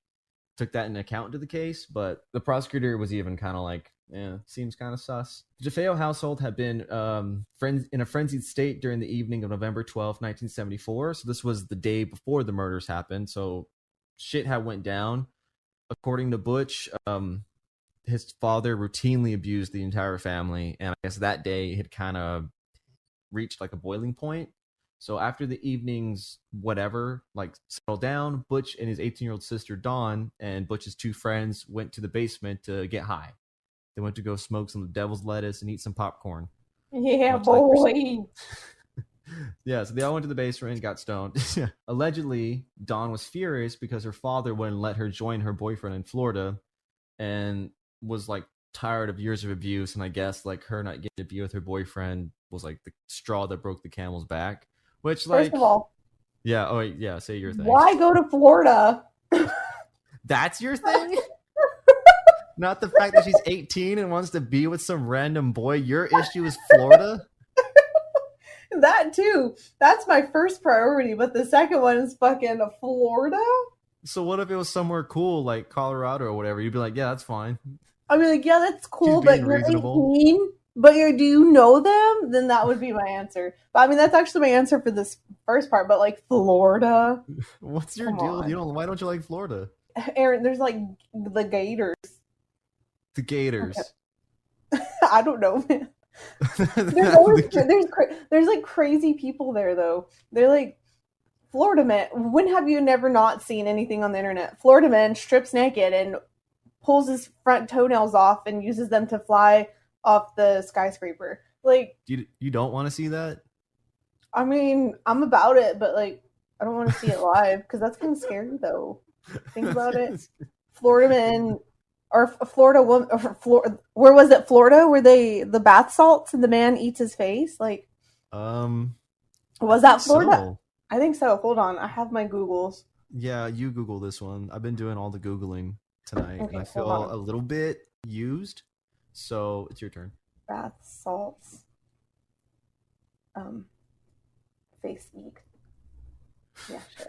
took that into account to the case, but the prosecutor was even kind of like, yeah, seems kind of sus. The DeFeo household had been in a frenzied state during the evening of November 12th, 1974. So this was the day before the murders happened. So shit had went down. According to Butch, his father routinely abused the entire family. And I guess that day had kind of reached like a boiling point. So after the evening's whatever, like settled down, Butch and his 18-year-old sister Dawn and Butch's 2 friends went to the basement to get high. They went to go smoke some devil's lettuce and eat some popcorn. Yeah, boy. Yeah, so they all went to the basement and got stoned. Allegedly, Dawn was furious because her father wouldn't let her join her boyfriend in Florida and was like tired of years of abuse. And I guess like her not getting to be with her boyfriend was like the straw that broke the camel's back. Which, like, first of all, yeah, oh yeah, say your thing. Why go to Florida? That's your thing? Not the fact that she's 18 and wants to be with some random boy. Your issue is Florida? That too. That's my first priority, but the second one is fucking Florida? So what if it was somewhere cool like Colorado or whatever? You'd be like, yeah, that's fine. I'd be like, yeah, that's cool, but you're reasonable. 18, but do you know them? Then that would be my answer. But I mean, that's actually my answer for this first part, but like Florida? What's your deal? Why don't you like Florida? Aaron, there's like the Gators. The Gators. Okay. I don't know, man. There's like crazy people there though. They're like Florida man. When have you never not seen anything on the internet? Florida man strips naked and pulls his front toenails off and uses them to fly off the skyscraper. Like, you don't want to see that? I mean, I'm about it, but like, I don't want to see it live because that's kind of scary though. Think about it. Florida man. Or Florida woman, where was it? Florida, where the bath salts and the man eats his face. Like, was that Florida? So. I think so. Hold on, I have my Googles. Yeah, you Google this one. I've been doing all the Googling tonight, and I feel a little bit used. So it's your turn. Bath salts, face eat. Yeah, sure.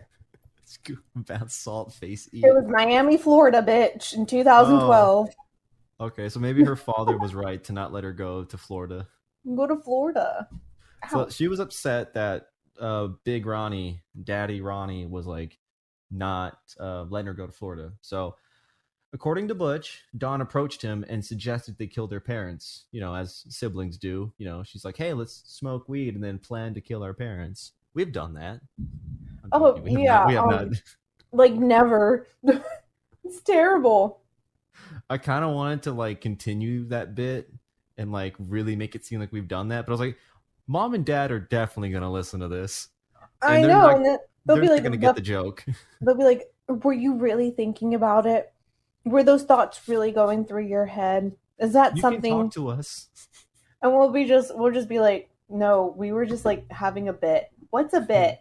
Bath salt face eat. It was Miami, Florida, bitch, in 2012. Oh. Okay, so maybe her father was right to not let her go to Florida. Go to Florida. Ow. So she was upset that Big Ronnie, Daddy Ronnie, was like not letting her go to Florida. So according to Butch, Dawn approached him and suggested they kill their parents, as siblings do. She's like, hey, let's smoke weed and then plan to kill our parents. We've done that. Oh, yeah. We have not. Like, never. It's terrible. I kind of wanted to, like, continue that bit and, like, really make it seem like we've done that. But I was like, Mom and Dad are definitely going to listen to this. I know. Like, and they'll be like, going to get the joke. They'll be like, were you really thinking about it? Were those thoughts really going through your head? Is that something? You can talk to us. And we'll just be like, no, we were just, like, having a bit. What's a bit?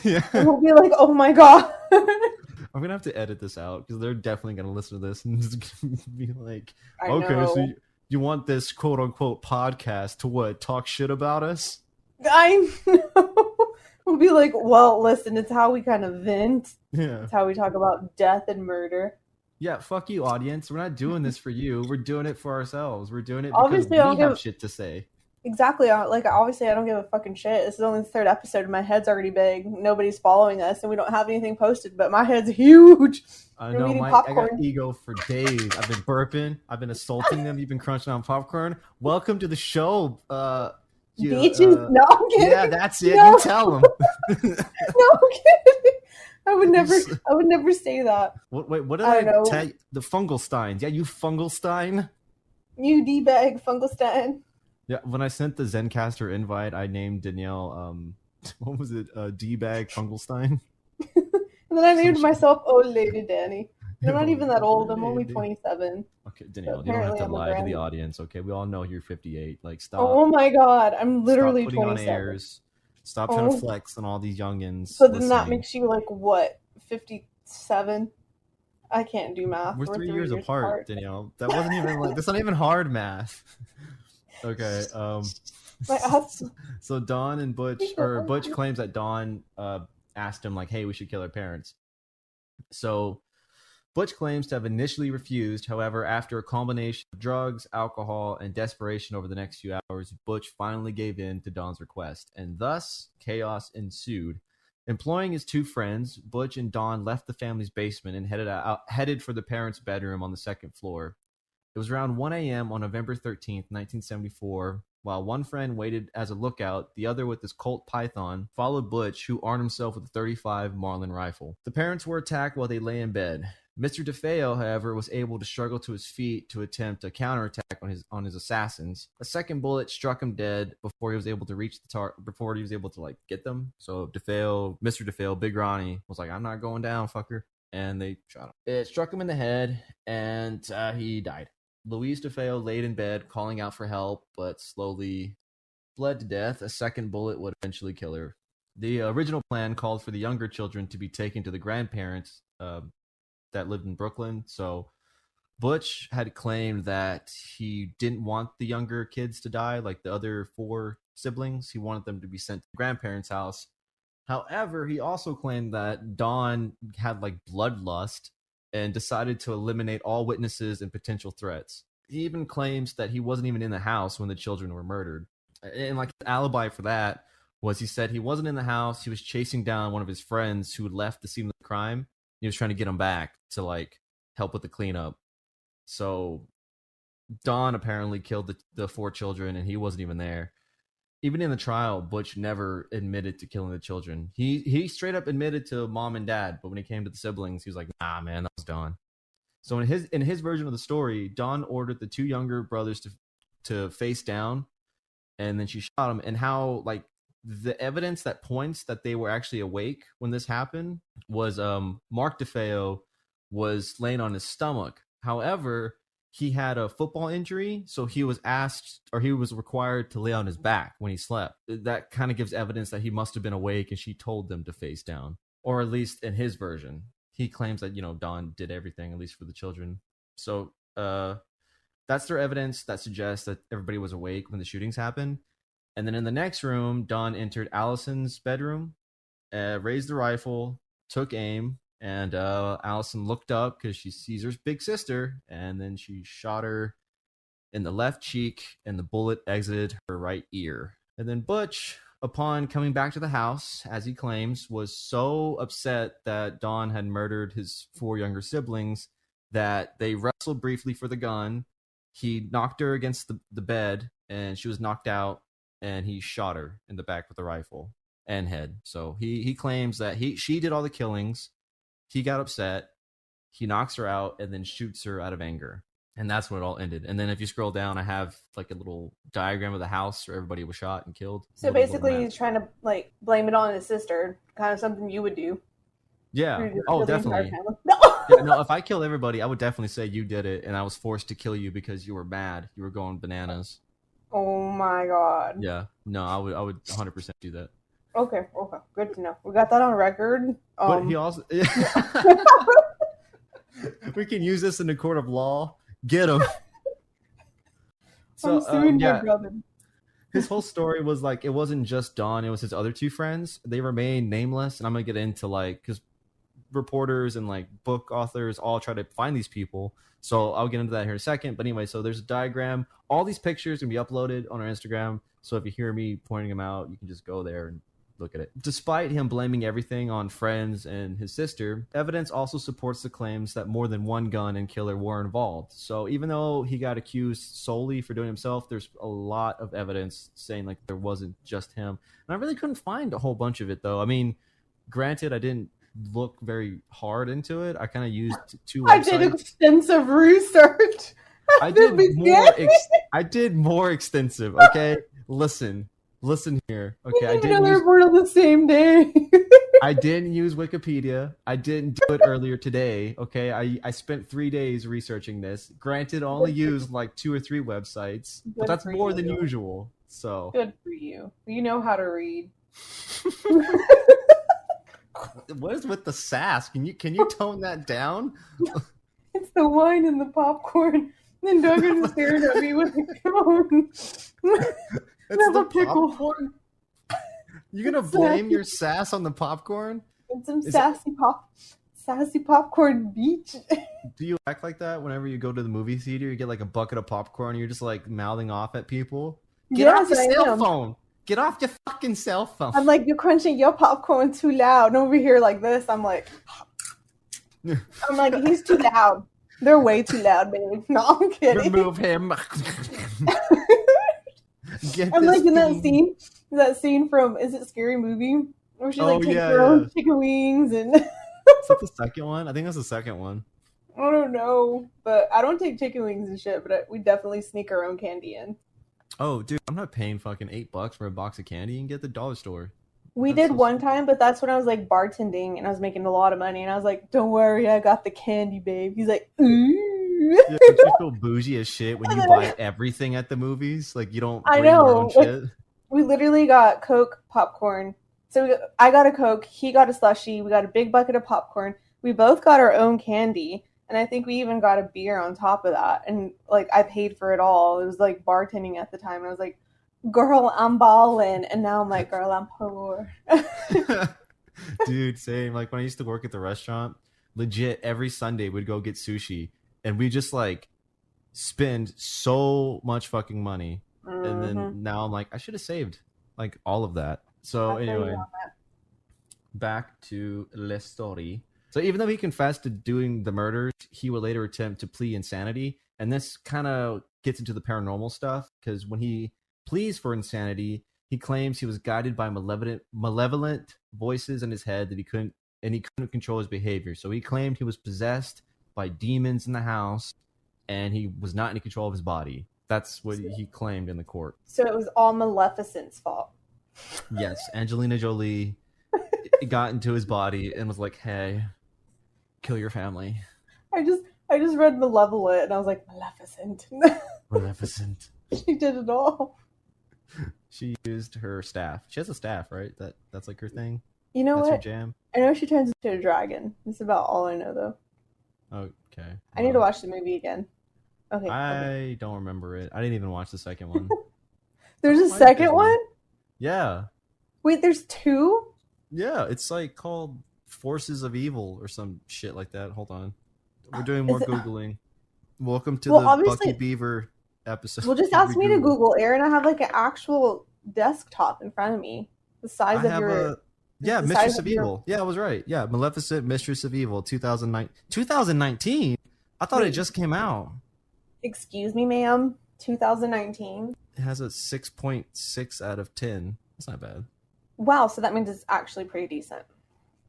Yeah. And we'll be like, oh my god. I'm gonna have to edit this out because they're definitely gonna listen to this and just be like, okay, so you want this quote unquote podcast to what? Talk shit about us? I know. We'll be like, well, listen, it's how we kind of vent. Yeah. It's how we talk about death and murder. Yeah, fuck you, audience. We're not doing this for you. We're doing it for ourselves. We're doing it because Obviously, we have shit to say. Exactly. Like, obviously, I don't give a fucking shit. This is only the 3rd episode, and my head's already big. Nobody's following us, and we don't have anything posted, but my head's huge. I know. I got ego for days. I've been burping. I've been assaulting them. You've been crunching on popcorn. Welcome to the show. Beaches? No, I'm kidding. Yeah, that's it. No. You tell them. No, I'm kidding. I would never say that. What did I don't know. tell you? The Fungalsteins. Yeah, you Fungalstein. You D-bag Funkelstein. Yeah, when I sent the Zencaster invite, I named Danielle, what was it? D-bag Fungalstein? And then I Some named shit. myself Old Lady Danny. And I'm not even that old. I'm only Lady. 27. Okay, But Danielle, you don't have apparently to I'm a lie to the granny. audience, okay? We all know you're 58. Like, Oh my god, I'm stop literally putting on 27. airs. Stop trying to Oh, flex on all these youngins so then that listening. makes you like what? 57? I can't do math. We're We're 3 3 years years apart, apart. Danielle. That wasn't even like that's not even hard math. Okay. My ass. So Dawn and Butch claims that Dawn asked him like, "Hey, we should kill our parents." So Butch claims to have initially refused. However, after a combination of drugs, alcohol, and desperation over the next few hours, Butch finally gave in to Don's request, and thus chaos ensued. Employing his two friends, Butch and Don left the family's basement and headed for the parents' bedroom on the second floor. It was around 1 a.m. on November 13th, 1974. While one friend waited as a lookout, the other with his Colt Python followed Butch, who armed himself with a .35 Marlin rifle. The parents were attacked while they lay in bed. Mr. DeFeo, however, was able to struggle to his feet to attempt a counterattack on his assassins. A second bullet struck him dead before he was able to reach before he was able to like get them. So Mr. DeFeo, Big Ronnie was like, "I'm not going down, fucker," and they shot him. It struck him in the head, and he died. Louise DeFeo laid in bed, calling out for help, but slowly bled to death. A second bullet would eventually kill her. The original plan called for the younger children to be taken to the grandparents that lived in Brooklyn. So Butch had claimed that he didn't want the younger kids to die, like the other four siblings. He wanted them to be sent to the grandparents' house. However, he also claimed that Dawn had like bloodlust and decided to eliminate all witnesses and potential threats. He even claims that he wasn't even in the house when the children were murdered. And like his alibi for that was he said he wasn't in the house. He was chasing down one of his friends who had left the scene of the crime. He was trying to get him back to like help with the cleanup. So Dawn apparently killed the four children and he wasn't even there. Even in the trial, Butch never admitted to killing the children. He straight up admitted to mom and dad, but when he came to the siblings, he was like, "Nah, man, that was Dawn." So in his version of the story, Dawn ordered the two younger brothers to face down, and then she shot them. And how like the evidence that points that they were actually awake when this happened was Mark DeFeo was laying on his stomach. However, he had a football injury, so he was required to lay on his back when he slept. That kind of gives evidence that he must have been awake and she told them to face down. Or at least in his version. He claims that, Don did everything, at least for the children. So that's their evidence that suggests that everybody was awake when the shootings happened. And then in the next room, Don entered Allison's bedroom, raised the rifle, took aim, and Allison looked up because she sees her big sister, and then she shot her in the left cheek, and the bullet exited her right ear. And then Butch, upon coming back to the house, as he claims, was so upset that Don had murdered his four younger siblings that they wrestled briefly for the gun. He knocked her against the bed, and she was knocked out, and he shot her in the back with a rifle and head. So he claims that she did all the killings. He got upset, he knocks her out, and then shoots her out of anger. And that's when it all ended. And then if you scroll down, I have like a little diagram of the house where everybody was shot and killed. So basically, he's trying to like blame it on his sister, kind of something you would do. Yeah. Oh, definitely. No. Yeah, no, if I killed everybody, I would definitely say you did it, and I was forced to kill you because you were mad. You were going bananas. Oh my god. Yeah. No, I would 100% do that. Okay, good to know. We got that on record. But he also we can use this in the court of law. Get him. So, I'm suing my brother. His whole story was like it wasn't just Don; it was his other two friends. They remain nameless, and I'm gonna get into like because reporters and like book authors all try to find these people. So I'll get into that here in a second. But anyway, so there's a diagram. All these pictures can be uploaded on our Instagram. So if you hear me pointing them out, you can just go there and look at it. Despite him blaming everything on friends and his sister, evidence also supports the claims that more than one gun and killer were involved. So even though he got accused solely for doing it himself, there's a lot of evidence saying like there wasn't just him. And I really couldn't find a whole bunch of it though. I mean, granted, I didn't look very hard into it. I kind of used two I did websites. extensive research. I The did beginning. I did more extensive. Okay, listen here. Okay, You didn't even know they were born on the same day. I didn't use Wikipedia. I didn't do it earlier today. Okay, I spent 3 days researching this. Granted, I only used like 2 or 3 websites, but Good that's for more than you. usual. So Good for you. You know how to read. what is with the sass? Can you tone that down? It's the wine and the popcorn. Then Duggan is staring at me with a cone. It's Have the a pickle. popcorn. You're gonna blame your sass on the popcorn? And some Is that, sassy popcorn beach. do you act like that whenever you go to the movie theater? You get like a bucket of popcorn, and you're just like mouthing off at people. Get off Yes, your I cell am. phone. Get off your fucking cell phone. I'm like, you're crunching your popcorn too loud. And over here like this, I'm like, he's too loud. They're way too loud, babe. No, I'm kidding. Remove him. Get I'm this like in thing. that scene from, is it Scary Movie? Where she like takes Yeah, her yeah. own chicken wings and Is that the second one? I think that's the second one. I don't know, but I don't take chicken wings and shit. But we definitely sneak our own candy in. Oh, dude, I'm not paying fucking $8 for a box of candy. You can get the dollar store. We That's did so one stupid. time, but that's when I was like bartending and I was making a lot of money. And I was like, "Don't worry, I got the candy, babe." He's like, "Ooh." Yeah, don't you feel bougie as shit when And you then buy everything at the movies? Like you don't I bring your own know, like shit. we literally got Coke, popcorn. So I got a Coke, he got a slushie. We got a big bucket of popcorn. We both got our own candy, and I think we even got a beer on top of that. And like I paid for it all. It was like bartending at the time, and I was like, "Girl, I'm balling," and now I'm like, "Girl, I'm poor." Dude, same. Like when I used to work at the restaurant, legit every Sunday we'd go get sushi, and we just like spend so much fucking money. And then Mm-hmm. now I'm like, I should have saved like all of that. So I feel you anyway, on that. back to Le Story. So even though he confessed to doing the murders, he would later attempt to plead insanity. And this kind of gets into the paranormal stuff because when he pleads for insanity, he claims he was guided by malevolent voices in his head that he couldn't control his behavior. So he claimed he was possessed by demons in the house and he was not in control of his body. That's what he claimed in the court. So it was all Maleficent's fault. Yes, Angelina Jolie got into his body and was like, "Hey, kill your family." I just read Malevolent and I was like, Maleficent. Maleficent. She did it all. She used her staff. She has a staff, right? That's like her thing. You know That's her what? jam. I know she turns into a dragon. That's about all I know, though. Okay. I need to watch the movie again. Okay. I don't remember it. I didn't even watch the second one. There's I a like second Disney. one? Yeah. Wait, there's two? Yeah, it's like called Forces of Evil or some shit like that. Hold on. We're doing more Googling. Welcome to the Bucky obviously, Beaver episode. well, just ask me to Google, Aaron. I have like an actual desktop in front of me. The size I of have your. yeah, the Mistress size of your- Evil. Yeah, I was right. Yeah, Maleficent, Mistress of Evil, 2009. 2019? I thought it Wait. just came out. Excuse me, ma'am. 2019. It has a 6.6 out of 10. That's not bad. Wow, so that means it's actually pretty decent.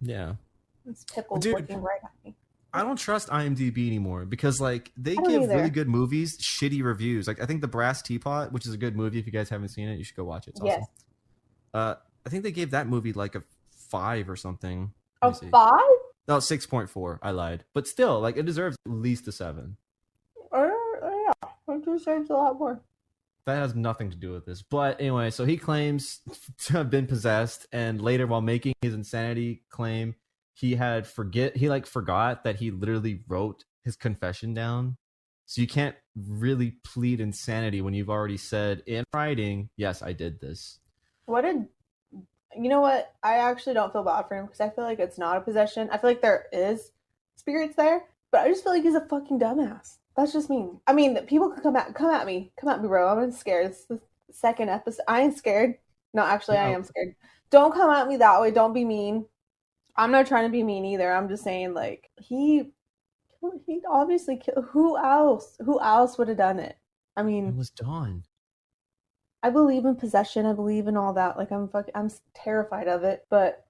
Yeah. This pickle's Dude, looking right at me. I don't trust IMDb anymore because like they I don't give either. really good movies shitty reviews. Like I think The Brass Teapot, which is a good movie if you guys haven't seen it, you should go watch it. It's Yes. awesome. I think they gave that movie like a 5 or something. A Let me see. 5? No, 6.4. I lied. But still, like it deserves at least a 7. Yeah, I deserves a lot more. That has nothing to do with this. But anyway, so he claims to have been possessed, and later while making his insanity claim, he forgot that he literally wrote his confession down. So you can't really plead insanity when you've already said in writing, "Yes, I did this." You know what? I actually don't feel bad for him because I feel like it's not a possession. I feel like there is spirits there, but I just feel like he's a fucking dumbass. That's just me. I mean, people could come at me, bro. I'm scared. It's the second episode. I ain't scared. No, actually, I am scared. Don't come at me that way. Don't be mean. I'm not trying to be mean either. I'm just saying, like, he obviously killed. Who else? Who else would have done it? I It mean, was Dawn. I believe in possession. I believe in all that. Like, I'm terrified of it. But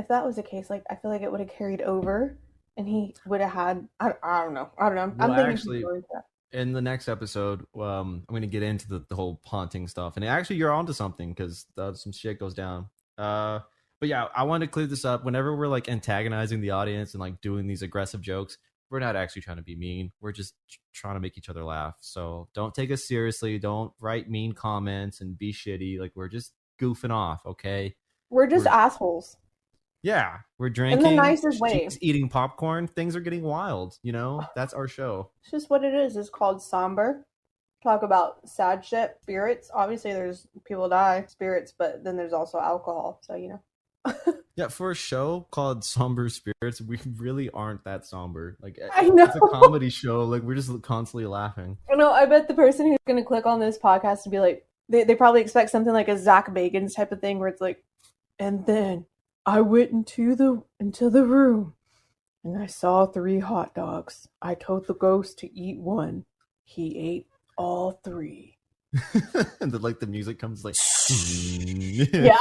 if that was the case, like I feel like it would have carried over, and he would have had. I don't know. I don't know. Well, I'm thinking actually, too that. in the next episode, I'm going to get into the whole haunting stuff, and actually, you're onto something because some shit goes down. But yeah, I want to clear this up. Whenever we're like antagonizing the audience and like doing these aggressive jokes, we're not actually trying to be mean. We're just trying to make each other laugh. So don't take us seriously. Don't write mean comments and be shitty. Like we're just goofing off, okay? We're just We're assholes yeah, we're in the drinking. nicest way. She's eating popcorn. Things are getting wild. You know, that's our show. It's just what it is. It's called Somber. Talk about sad shit, spirits. Obviously, there's people die, spirits, but then there's also alcohol. So Yeah, for a show called Somber Spirits, we really aren't that somber. Like I know. it's a comedy show. Like we're just constantly laughing. I bet the person who's gonna click on this podcast to be like, they probably expect something like a Zach Bagans type of thing, where it's like, and then I went into the room, and I saw 3 hot dogs. I told the ghost to eat one. He ate all 3. And then like the music comes like Yeah.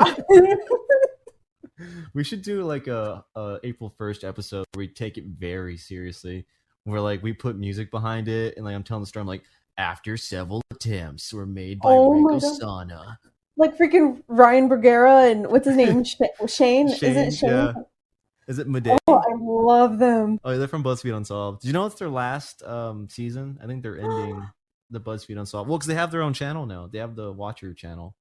We should do like a April 1st episode where we take it very seriously. Where like we put music behind it and like I'm telling the story, I'm like, after several attempts were made by Rico Sana. Like freaking Ryan Bergera and what's his name? Shane? Is it Shane? Yeah. Is it Madej? Oh, I love them. Oh, they're from BuzzFeed Unsolved. Do you know it's their last season? I think they're ending the BuzzFeed Unsolved. Well, because they have their own channel now. They have the Watcher channel.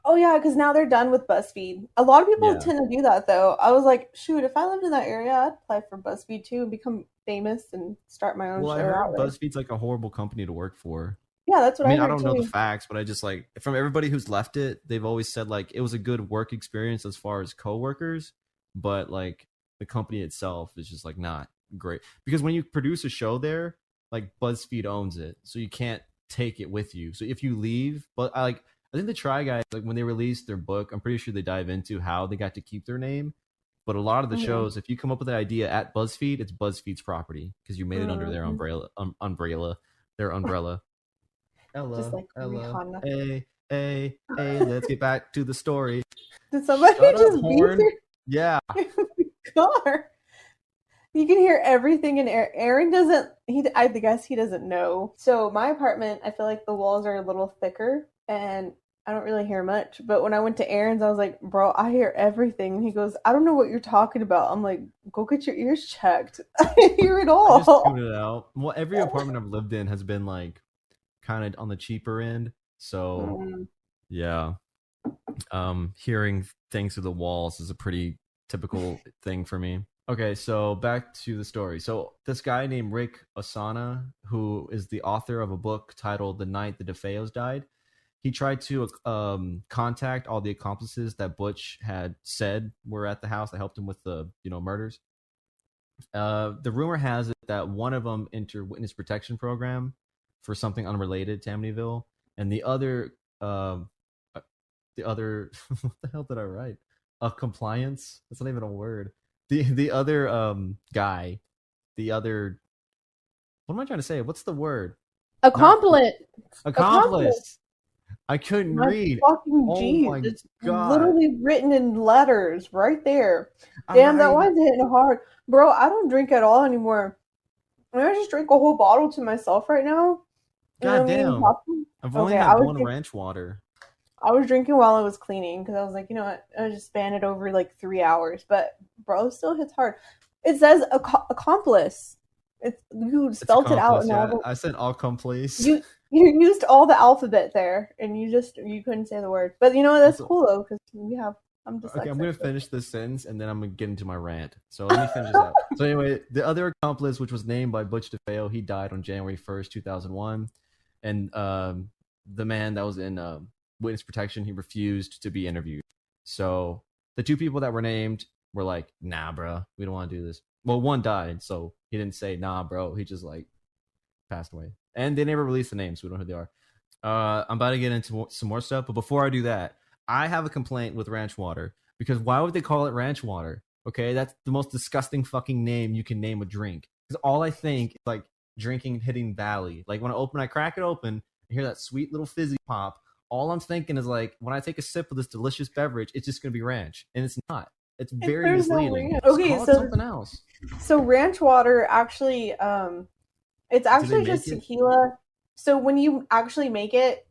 Oh yeah, because now they're done with BuzzFeed. A lot of people tend to do that though. I was like, shoot, if I lived in that area, I'd apply for BuzzFeed too and become famous and start my own show. Well, I heard BuzzFeed's like a horrible company to work for. Yeah, that's what I mean. I don't know the facts, but I just like from everybody who's left it, they've always said like it was a good work experience as far as coworkers, but like the company itself is just like not great. Because when you produce a show there, like BuzzFeed owns it, so you can't take it with you. So if you leave, but I think the Try Guys, like when they released their book, I'm pretty sure they dive into how they got to keep their name. But a lot of the shows, if you come up with an idea at BuzzFeed, it's BuzzFeed's property because you made it under their umbrella. Their umbrella. Ella, just like Ella, hey, let's get back to the story. Did somebody just beep here? Yeah. Car. You can hear everything in Aaron doesn't. I guess he doesn't know. So my apartment, I feel like the walls are a little thicker, and I don't really hear much. But when I went to Aaron's, I was like, "Bro, I hear everything." And he goes, "I don't know what you're talking about." I'm like, "Go get your ears checked." I hear it all. I just tuned it out. Well, every apartment I've lived in has been like kind of on the cheaper end. So yeah, hearing things through the walls is a pretty typical thing for me. Okay, so back to the story. So this guy named Rick Osana, who is the author of a book titled The Night the DeFeos Died, he tried to contact all the accomplices that Butch had said were at the house that helped him with the murders. The rumor has it that one of them entered witness protection program for something unrelated to Amityville, and the other what the hell did I write? Compliance? That's not even a word. The other guy, the other, what am I trying to say? What's the word? Accomplice. I couldn't read. Fucking G's. My it's God. Literally written in letters right there. Damn, that one's hitting hard. Bro, I don't drink at all anymore. I just drink a whole bottle to myself right now. God damn. I've only had one ranch water. I was drinking while I was cleaning because I was like, you know what? I just span it over like 3 hours. But bro, it still hits hard. It says accomplice. You spelled it out. Yeah. I said accomplice. You used all the alphabet there, and you couldn't say the word. But you know what? That's cool though because I'm dyslexic. Okay, I'm gonna finish this sentence and then I'm gonna get into my rant. So let me finish this out. So anyway, the other accomplice, which was named by Butch DeFeo, he died on January 1st, 2001, and the man that was in witness protection, he refused to be interviewed. So the two people that were named were like, nah, bro, we don't want to do this. Well, one died, so he didn't say, nah, bro. He just like passed away. And they never released the names, so we don't know who they are. I'm about to get into some more stuff, but before I do that, I have a complaint with ranch water because why would they call it ranch water? Okay, that's the most disgusting fucking name you can name a drink. Because all I think is like drinking Hidden Valley. Like when I crack it open and hear that sweet little fizzy pop, all I'm thinking is like when I take a sip of this delicious beverage, it's just gonna be ranch, and it's not. It's very There's no misleading. ranch. Just Okay, call it something else. so ranch water actually, it's Do they actually make just it? tequila. So when you actually make it,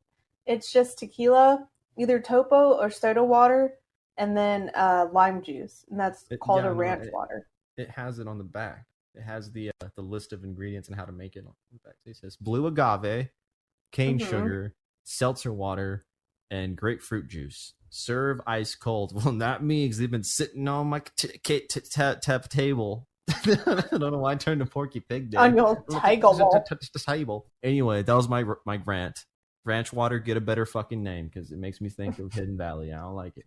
it's just tequila, either topo or soda water, and then lime juice, and that's called a Yeah, no, ranch water. it has it on the back. It has the list of ingredients and how to make it on the back. It says blue agave, cane Hmm. sugar, seltzer water, and grapefruit juice. Serve ice cold. Well, not me, because they've been sitting on my table. I don't know why I turned to Porky Pig On there. your table. Table. Anyway, that was my rant. Ranch water, get a better fucking name, because it makes me think of Hidden Valley. I don't like it.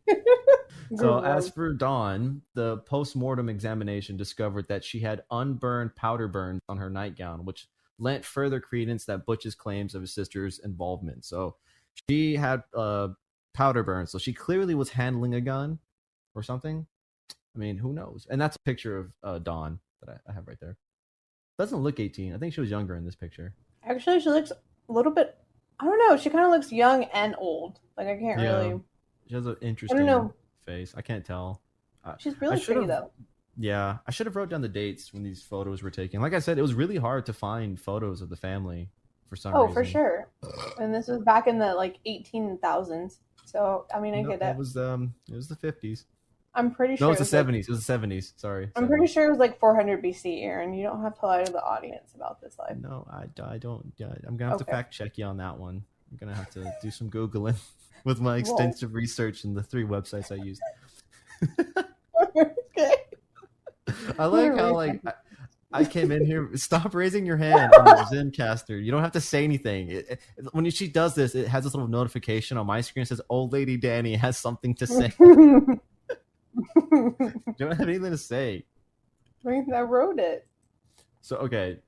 So, as Gross. for Dawn, the post-mortem examination discovered that she had unburned powder burns on her nightgown, which lent further credence that Butch's claims of his sister's involvement. So, she had powder burns, so she clearly was handling a gun or something. I mean, who knows? And that's a picture of Dawn that I have right there. Doesn't look 18. I think she was younger in this picture. Actually, she looks a little bit. I don't know. She kind of looks young and old. Like I can't Yeah, really. she has an I don't interesting know. face. I can't tell. She's I really should pretty have. though. Yeah, I should have wrote down the dates when these photos were taken. Like I said, it was really hard to find photos of the family for some Oh, reason. for sure. And this was back in the like 18,000s. So I mean, I No, get it. it was the 50s. I'm pretty sure No, it's the it was like 70s. It was the 70s. Sorry. I'm 70s. pretty sure it was like 400 BC, Aaron. You don't have to lie to the audience about this life. No, I don't. Yeah, I'm gonna have to Okay. fact check you on that one. I'm gonna have to do some googling with my Whoa. extensive research and the 3 websites I used. Okay. I like how like I came in here. Stop raising your hand on the Zencaster. You don't have to say anything. When she does this, it has this little notification on my screen that says "Old Lady Danny has something to say." You don't have anything to say. I wrote it. So okay,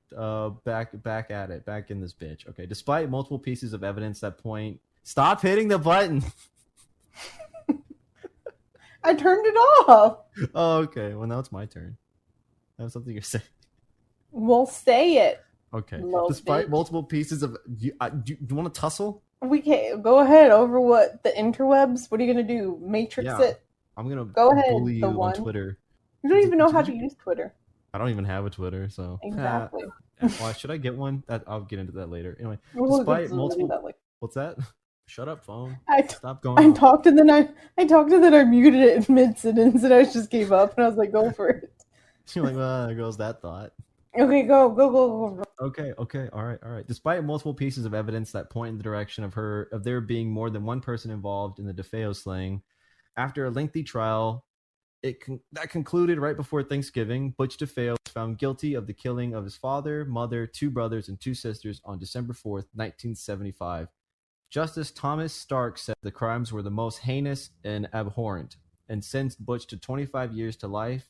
back at it, back in this bitch. Okay, despite multiple pieces of evidence that point, stop hitting the button. I turned it off. Oh, okay. Well, now it's my turn. I have something to say. We'll say it. Okay. Little Despite bitch. multiple pieces of, do you want to tussle? We can't go ahead over what the interwebs. What are you gonna do? Matrix Yeah. it? I'm gonna Go ahead. bully you The on one. Twitter. You don't even know how Did to you- use Twitter. I don't even have a Twitter, so Exactly. well, should I get one? I'll get into that later. Anyway, We'll despite get to multiple, that later. what's that? Shut up, phone. I Stop going. I off. talked and then I muted it mid sentence and I just gave up and I was like, go for it. You're like, well, there goes that thought. Okay, go. Okay, all right. Despite multiple pieces of evidence that point in the direction of there being more than one person involved in the DeFeo slaying, after a lengthy trial, that concluded right before Thanksgiving. Butch DeFeo was found guilty of the killing of his father, mother, 2 brothers, and 2 sisters on December 4th, 1975. Justice Thomas Stark said the crimes were the most heinous and abhorrent, and sentenced Butch to 25 years to life.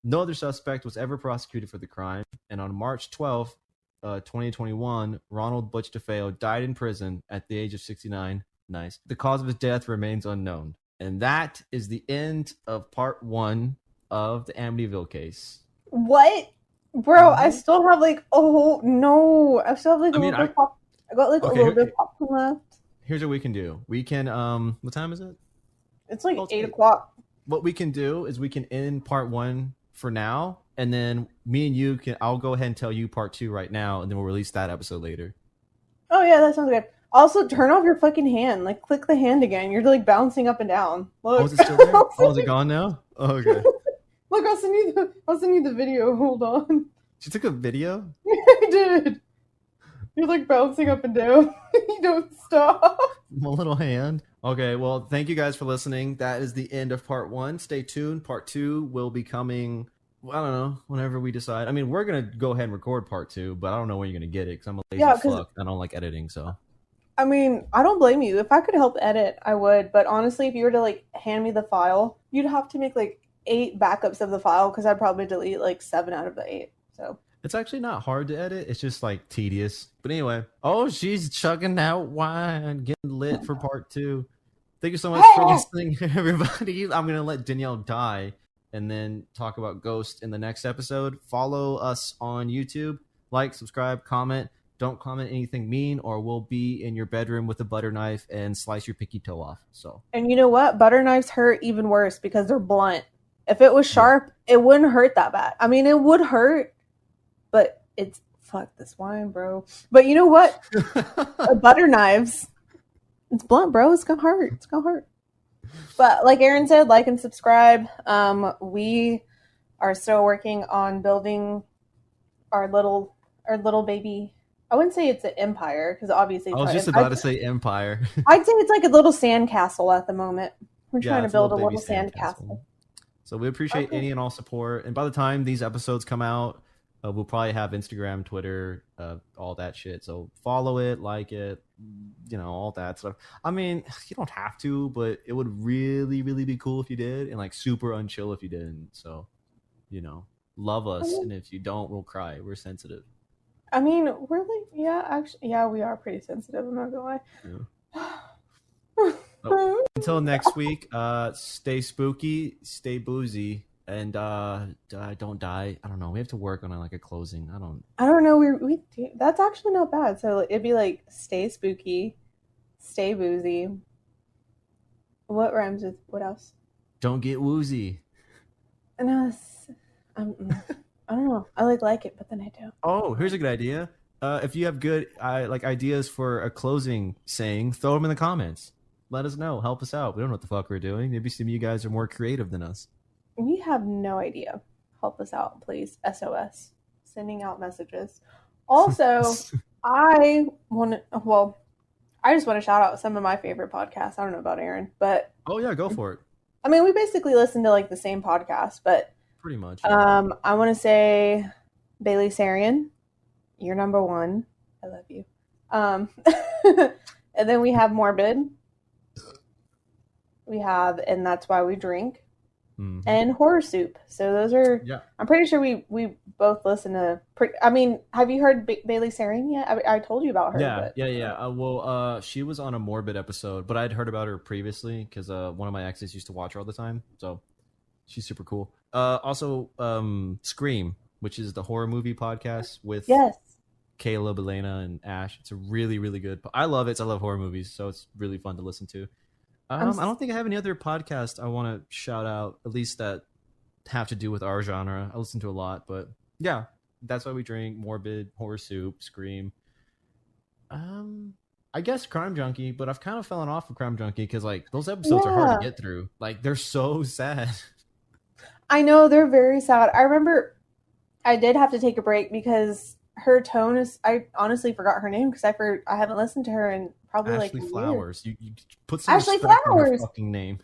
No other suspect was ever prosecuted for the crime, and on March 12th, 2021, Ronald Butch DeFeo died in prison at the age of 69. Nice. The cause of his death remains unknown. And that is the end of part 1 of the Amityville case. What? Bro, I still have like I still have like a little bit of pop. I got like a little bit of popcorn left. Here's what we can do. We can what time is it? It's like 8 o'clock. What we can do is we can end part 1 for now, and then me and you I'll go ahead and tell you part 2 right now, and then we'll release that episode later. Oh yeah, that sounds good. Also, turn off your fucking hand. Like, click the hand again. You're like bouncing up and down. Look. Oh, is it still there? Oh, is it gone now? Oh, okay. Look, I'll send you the video. Hold on. She took a video? I did. You're like bouncing up and down. You don't stop. My little hand. Okay, well, thank you guys for listening. That is the end of part 1. Stay tuned. Part 2 will be coming, I don't know, whenever we decide. I mean, we're going to go ahead and record part 2, but I don't know when you're going to get it because I'm a lazy fuck. I don't like editing, so. I mean, I don't blame you. If I could help edit, I would. But honestly, if you were to like hand me the file, you'd have to make like 8 backups of the file because I'd probably delete like 7 out of the 8. So it's actually not hard to edit. It's just like tedious. But anyway, she's chugging out wine, getting lit for part 2. Thank you so much for listening, everybody. I'm gonna let Danielle die and then talk about Ghost in the next episode. Follow us on YouTube, like, subscribe, comment. Don't comment anything mean, or we'll be in your bedroom with a butter knife and slice your pinky toe off. So. And you know what? Butter knives hurt even worse because they're blunt. If it was Yeah. sharp, it wouldn't hurt that bad. I mean, it would hurt, but it's fuck this wine, bro. But you know what? Butter knives, it's blunt, bro. It's gonna hurt. It's gonna hurt. But like Aaron said, like and subscribe. We are still working on building our little baby. I wouldn't say it's an empire because obviously I was just about to say empire. I'd say it's like a little sandcastle at the moment. We're trying to build a little sand sandcastle. So we appreciate any and all support. And by the time these episodes come out, we'll probably have Instagram, Twitter, all that shit. So follow it, like it, all that stuff. I mean, you don't have to, but it would really, really be cool if you did, and like super unchill if you didn't. So, love us, and if you don't, we'll cry. We're sensitive. I mean, we're like, we are pretty sensitive. I'm not gonna lie. Yeah. Until next week, stay spooky, stay boozy, and don't die. I don't know. We have to work on like a closing. I don't know. We do. That's actually not bad. So it'd be like stay spooky, stay boozy. What rhymes with what else? Don't get woozy. No, I don't know. I like it, but then I don't. Oh, here's a good idea. If you have good ideas for a closing saying, throw them in the comments. Let us know. Help us out. We don't know what the fuck we're doing. Maybe some of you guys are more creative than us. We have no idea. Help us out, please. SOS. Sending out messages. Also, I just want to shout out some of my favorite podcasts. I don't know about Aaron, but... Oh, yeah, go for it. I mean, we basically listen to like the same podcast, but... Pretty much. Yeah. I want to say Bailey Sarian, you're number one. I love you. And then we have Morbid. We have And That's Why We Drink. Mm-hmm. And Horror Soup. So those are... Yeah. I'm pretty sure we both listen to... I mean, have you heard Bailey Sarian yet? I told you about her. Yeah, yeah. Well, she was on a Morbid episode, but I'd heard about her previously because one of my exes used to watch her all the time. So she's super cool. Also, Scream, which is the horror movie podcast with Caleb, Elena, and Ash. It's a really, really good... I love it. I love horror movies, so it's really fun to listen to. I don't think I have any other podcast I want to shout out, at least that have to do with our genre. I listen to a lot, but yeah, That's Why We Drink, Morbid, Horror Soup, Scream. I guess Crime Junkie, but I've kind of fallen off of Crime Junkie because like those episodes are hard to get through. Like they're so sad. I know, they're very sad. I remember I did have to take a break because her tone is... I honestly forgot her name because I haven't listened to her in probably Ashley like Flowers. You put some Ashley respect Flowers. on her fucking name.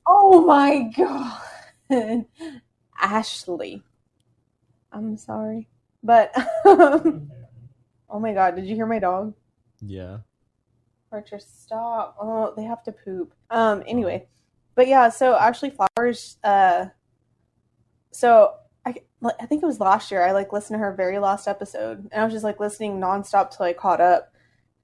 Oh my god, Ashley. I'm sorry, but oh my god, did you hear my dog? Yeah. Archer, stop. Oh, they have to poop. Anyway, but yeah. So Ashley Flowers. So I think it was last year. I like listened to her very last episode, and I was just like listening nonstop till I caught up,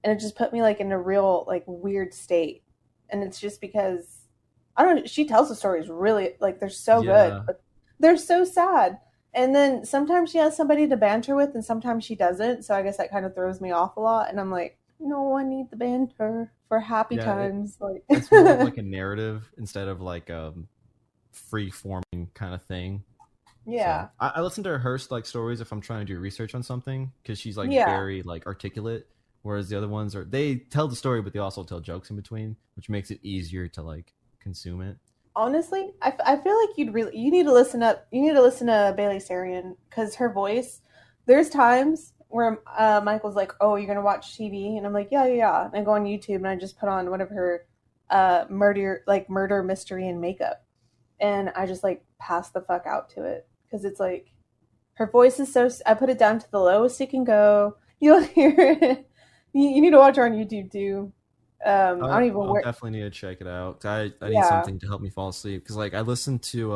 and it just put me like in a real like weird state. And it's just because I don't know. She tells the stories really like they're so good, but they're so sad. And then sometimes she has somebody to banter with, and sometimes she doesn't. So I guess that kind of throws me off a lot. And I'm like, no, I need the banter for happy times. It's more of like a narrative instead of like a free forming kind of thing. Yeah, so I listen to her like stories if I'm trying to do research on something because she's like very like articulate, whereas the other ones they tell the story but they also tell jokes in between, which makes it easier to like consume it. Honestly, I feel like you need to listen up. You need to listen to Bailey Sarian because her voice. There's times where Michael's like, "Oh, you're gonna watch TV," and I'm like, "Yeah." And I go on YouTube and I just put on one of her murder mystery and makeup, and I just like pass the fuck out to it. Because it's like, her voice is so... I put it down to the lowest it can go. You'll hear it. You need to watch her on YouTube, too. I'll definitely need to check it out. I need something to help me fall asleep. Because, like, I listen to...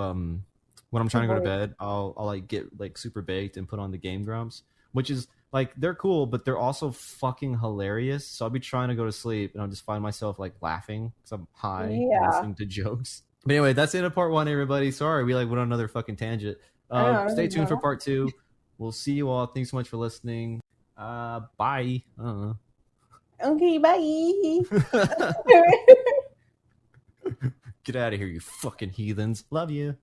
when I'm trying to go to bed, I'll like, get, like, super baked and put on the Game Grumps. Which is, like, they're cool, but they're also fucking hilarious. So I'll be trying to go to sleep, and I'll just find myself, like, laughing. Because I'm high and listening to jokes. But anyway, that's it of part 1, everybody. Sorry, we, like, went on another fucking tangent. Stay tuned for part 2. We'll see you all. Thanks so much for listening. Bye. Okay, bye. Get out of here, you fucking heathens. Love you.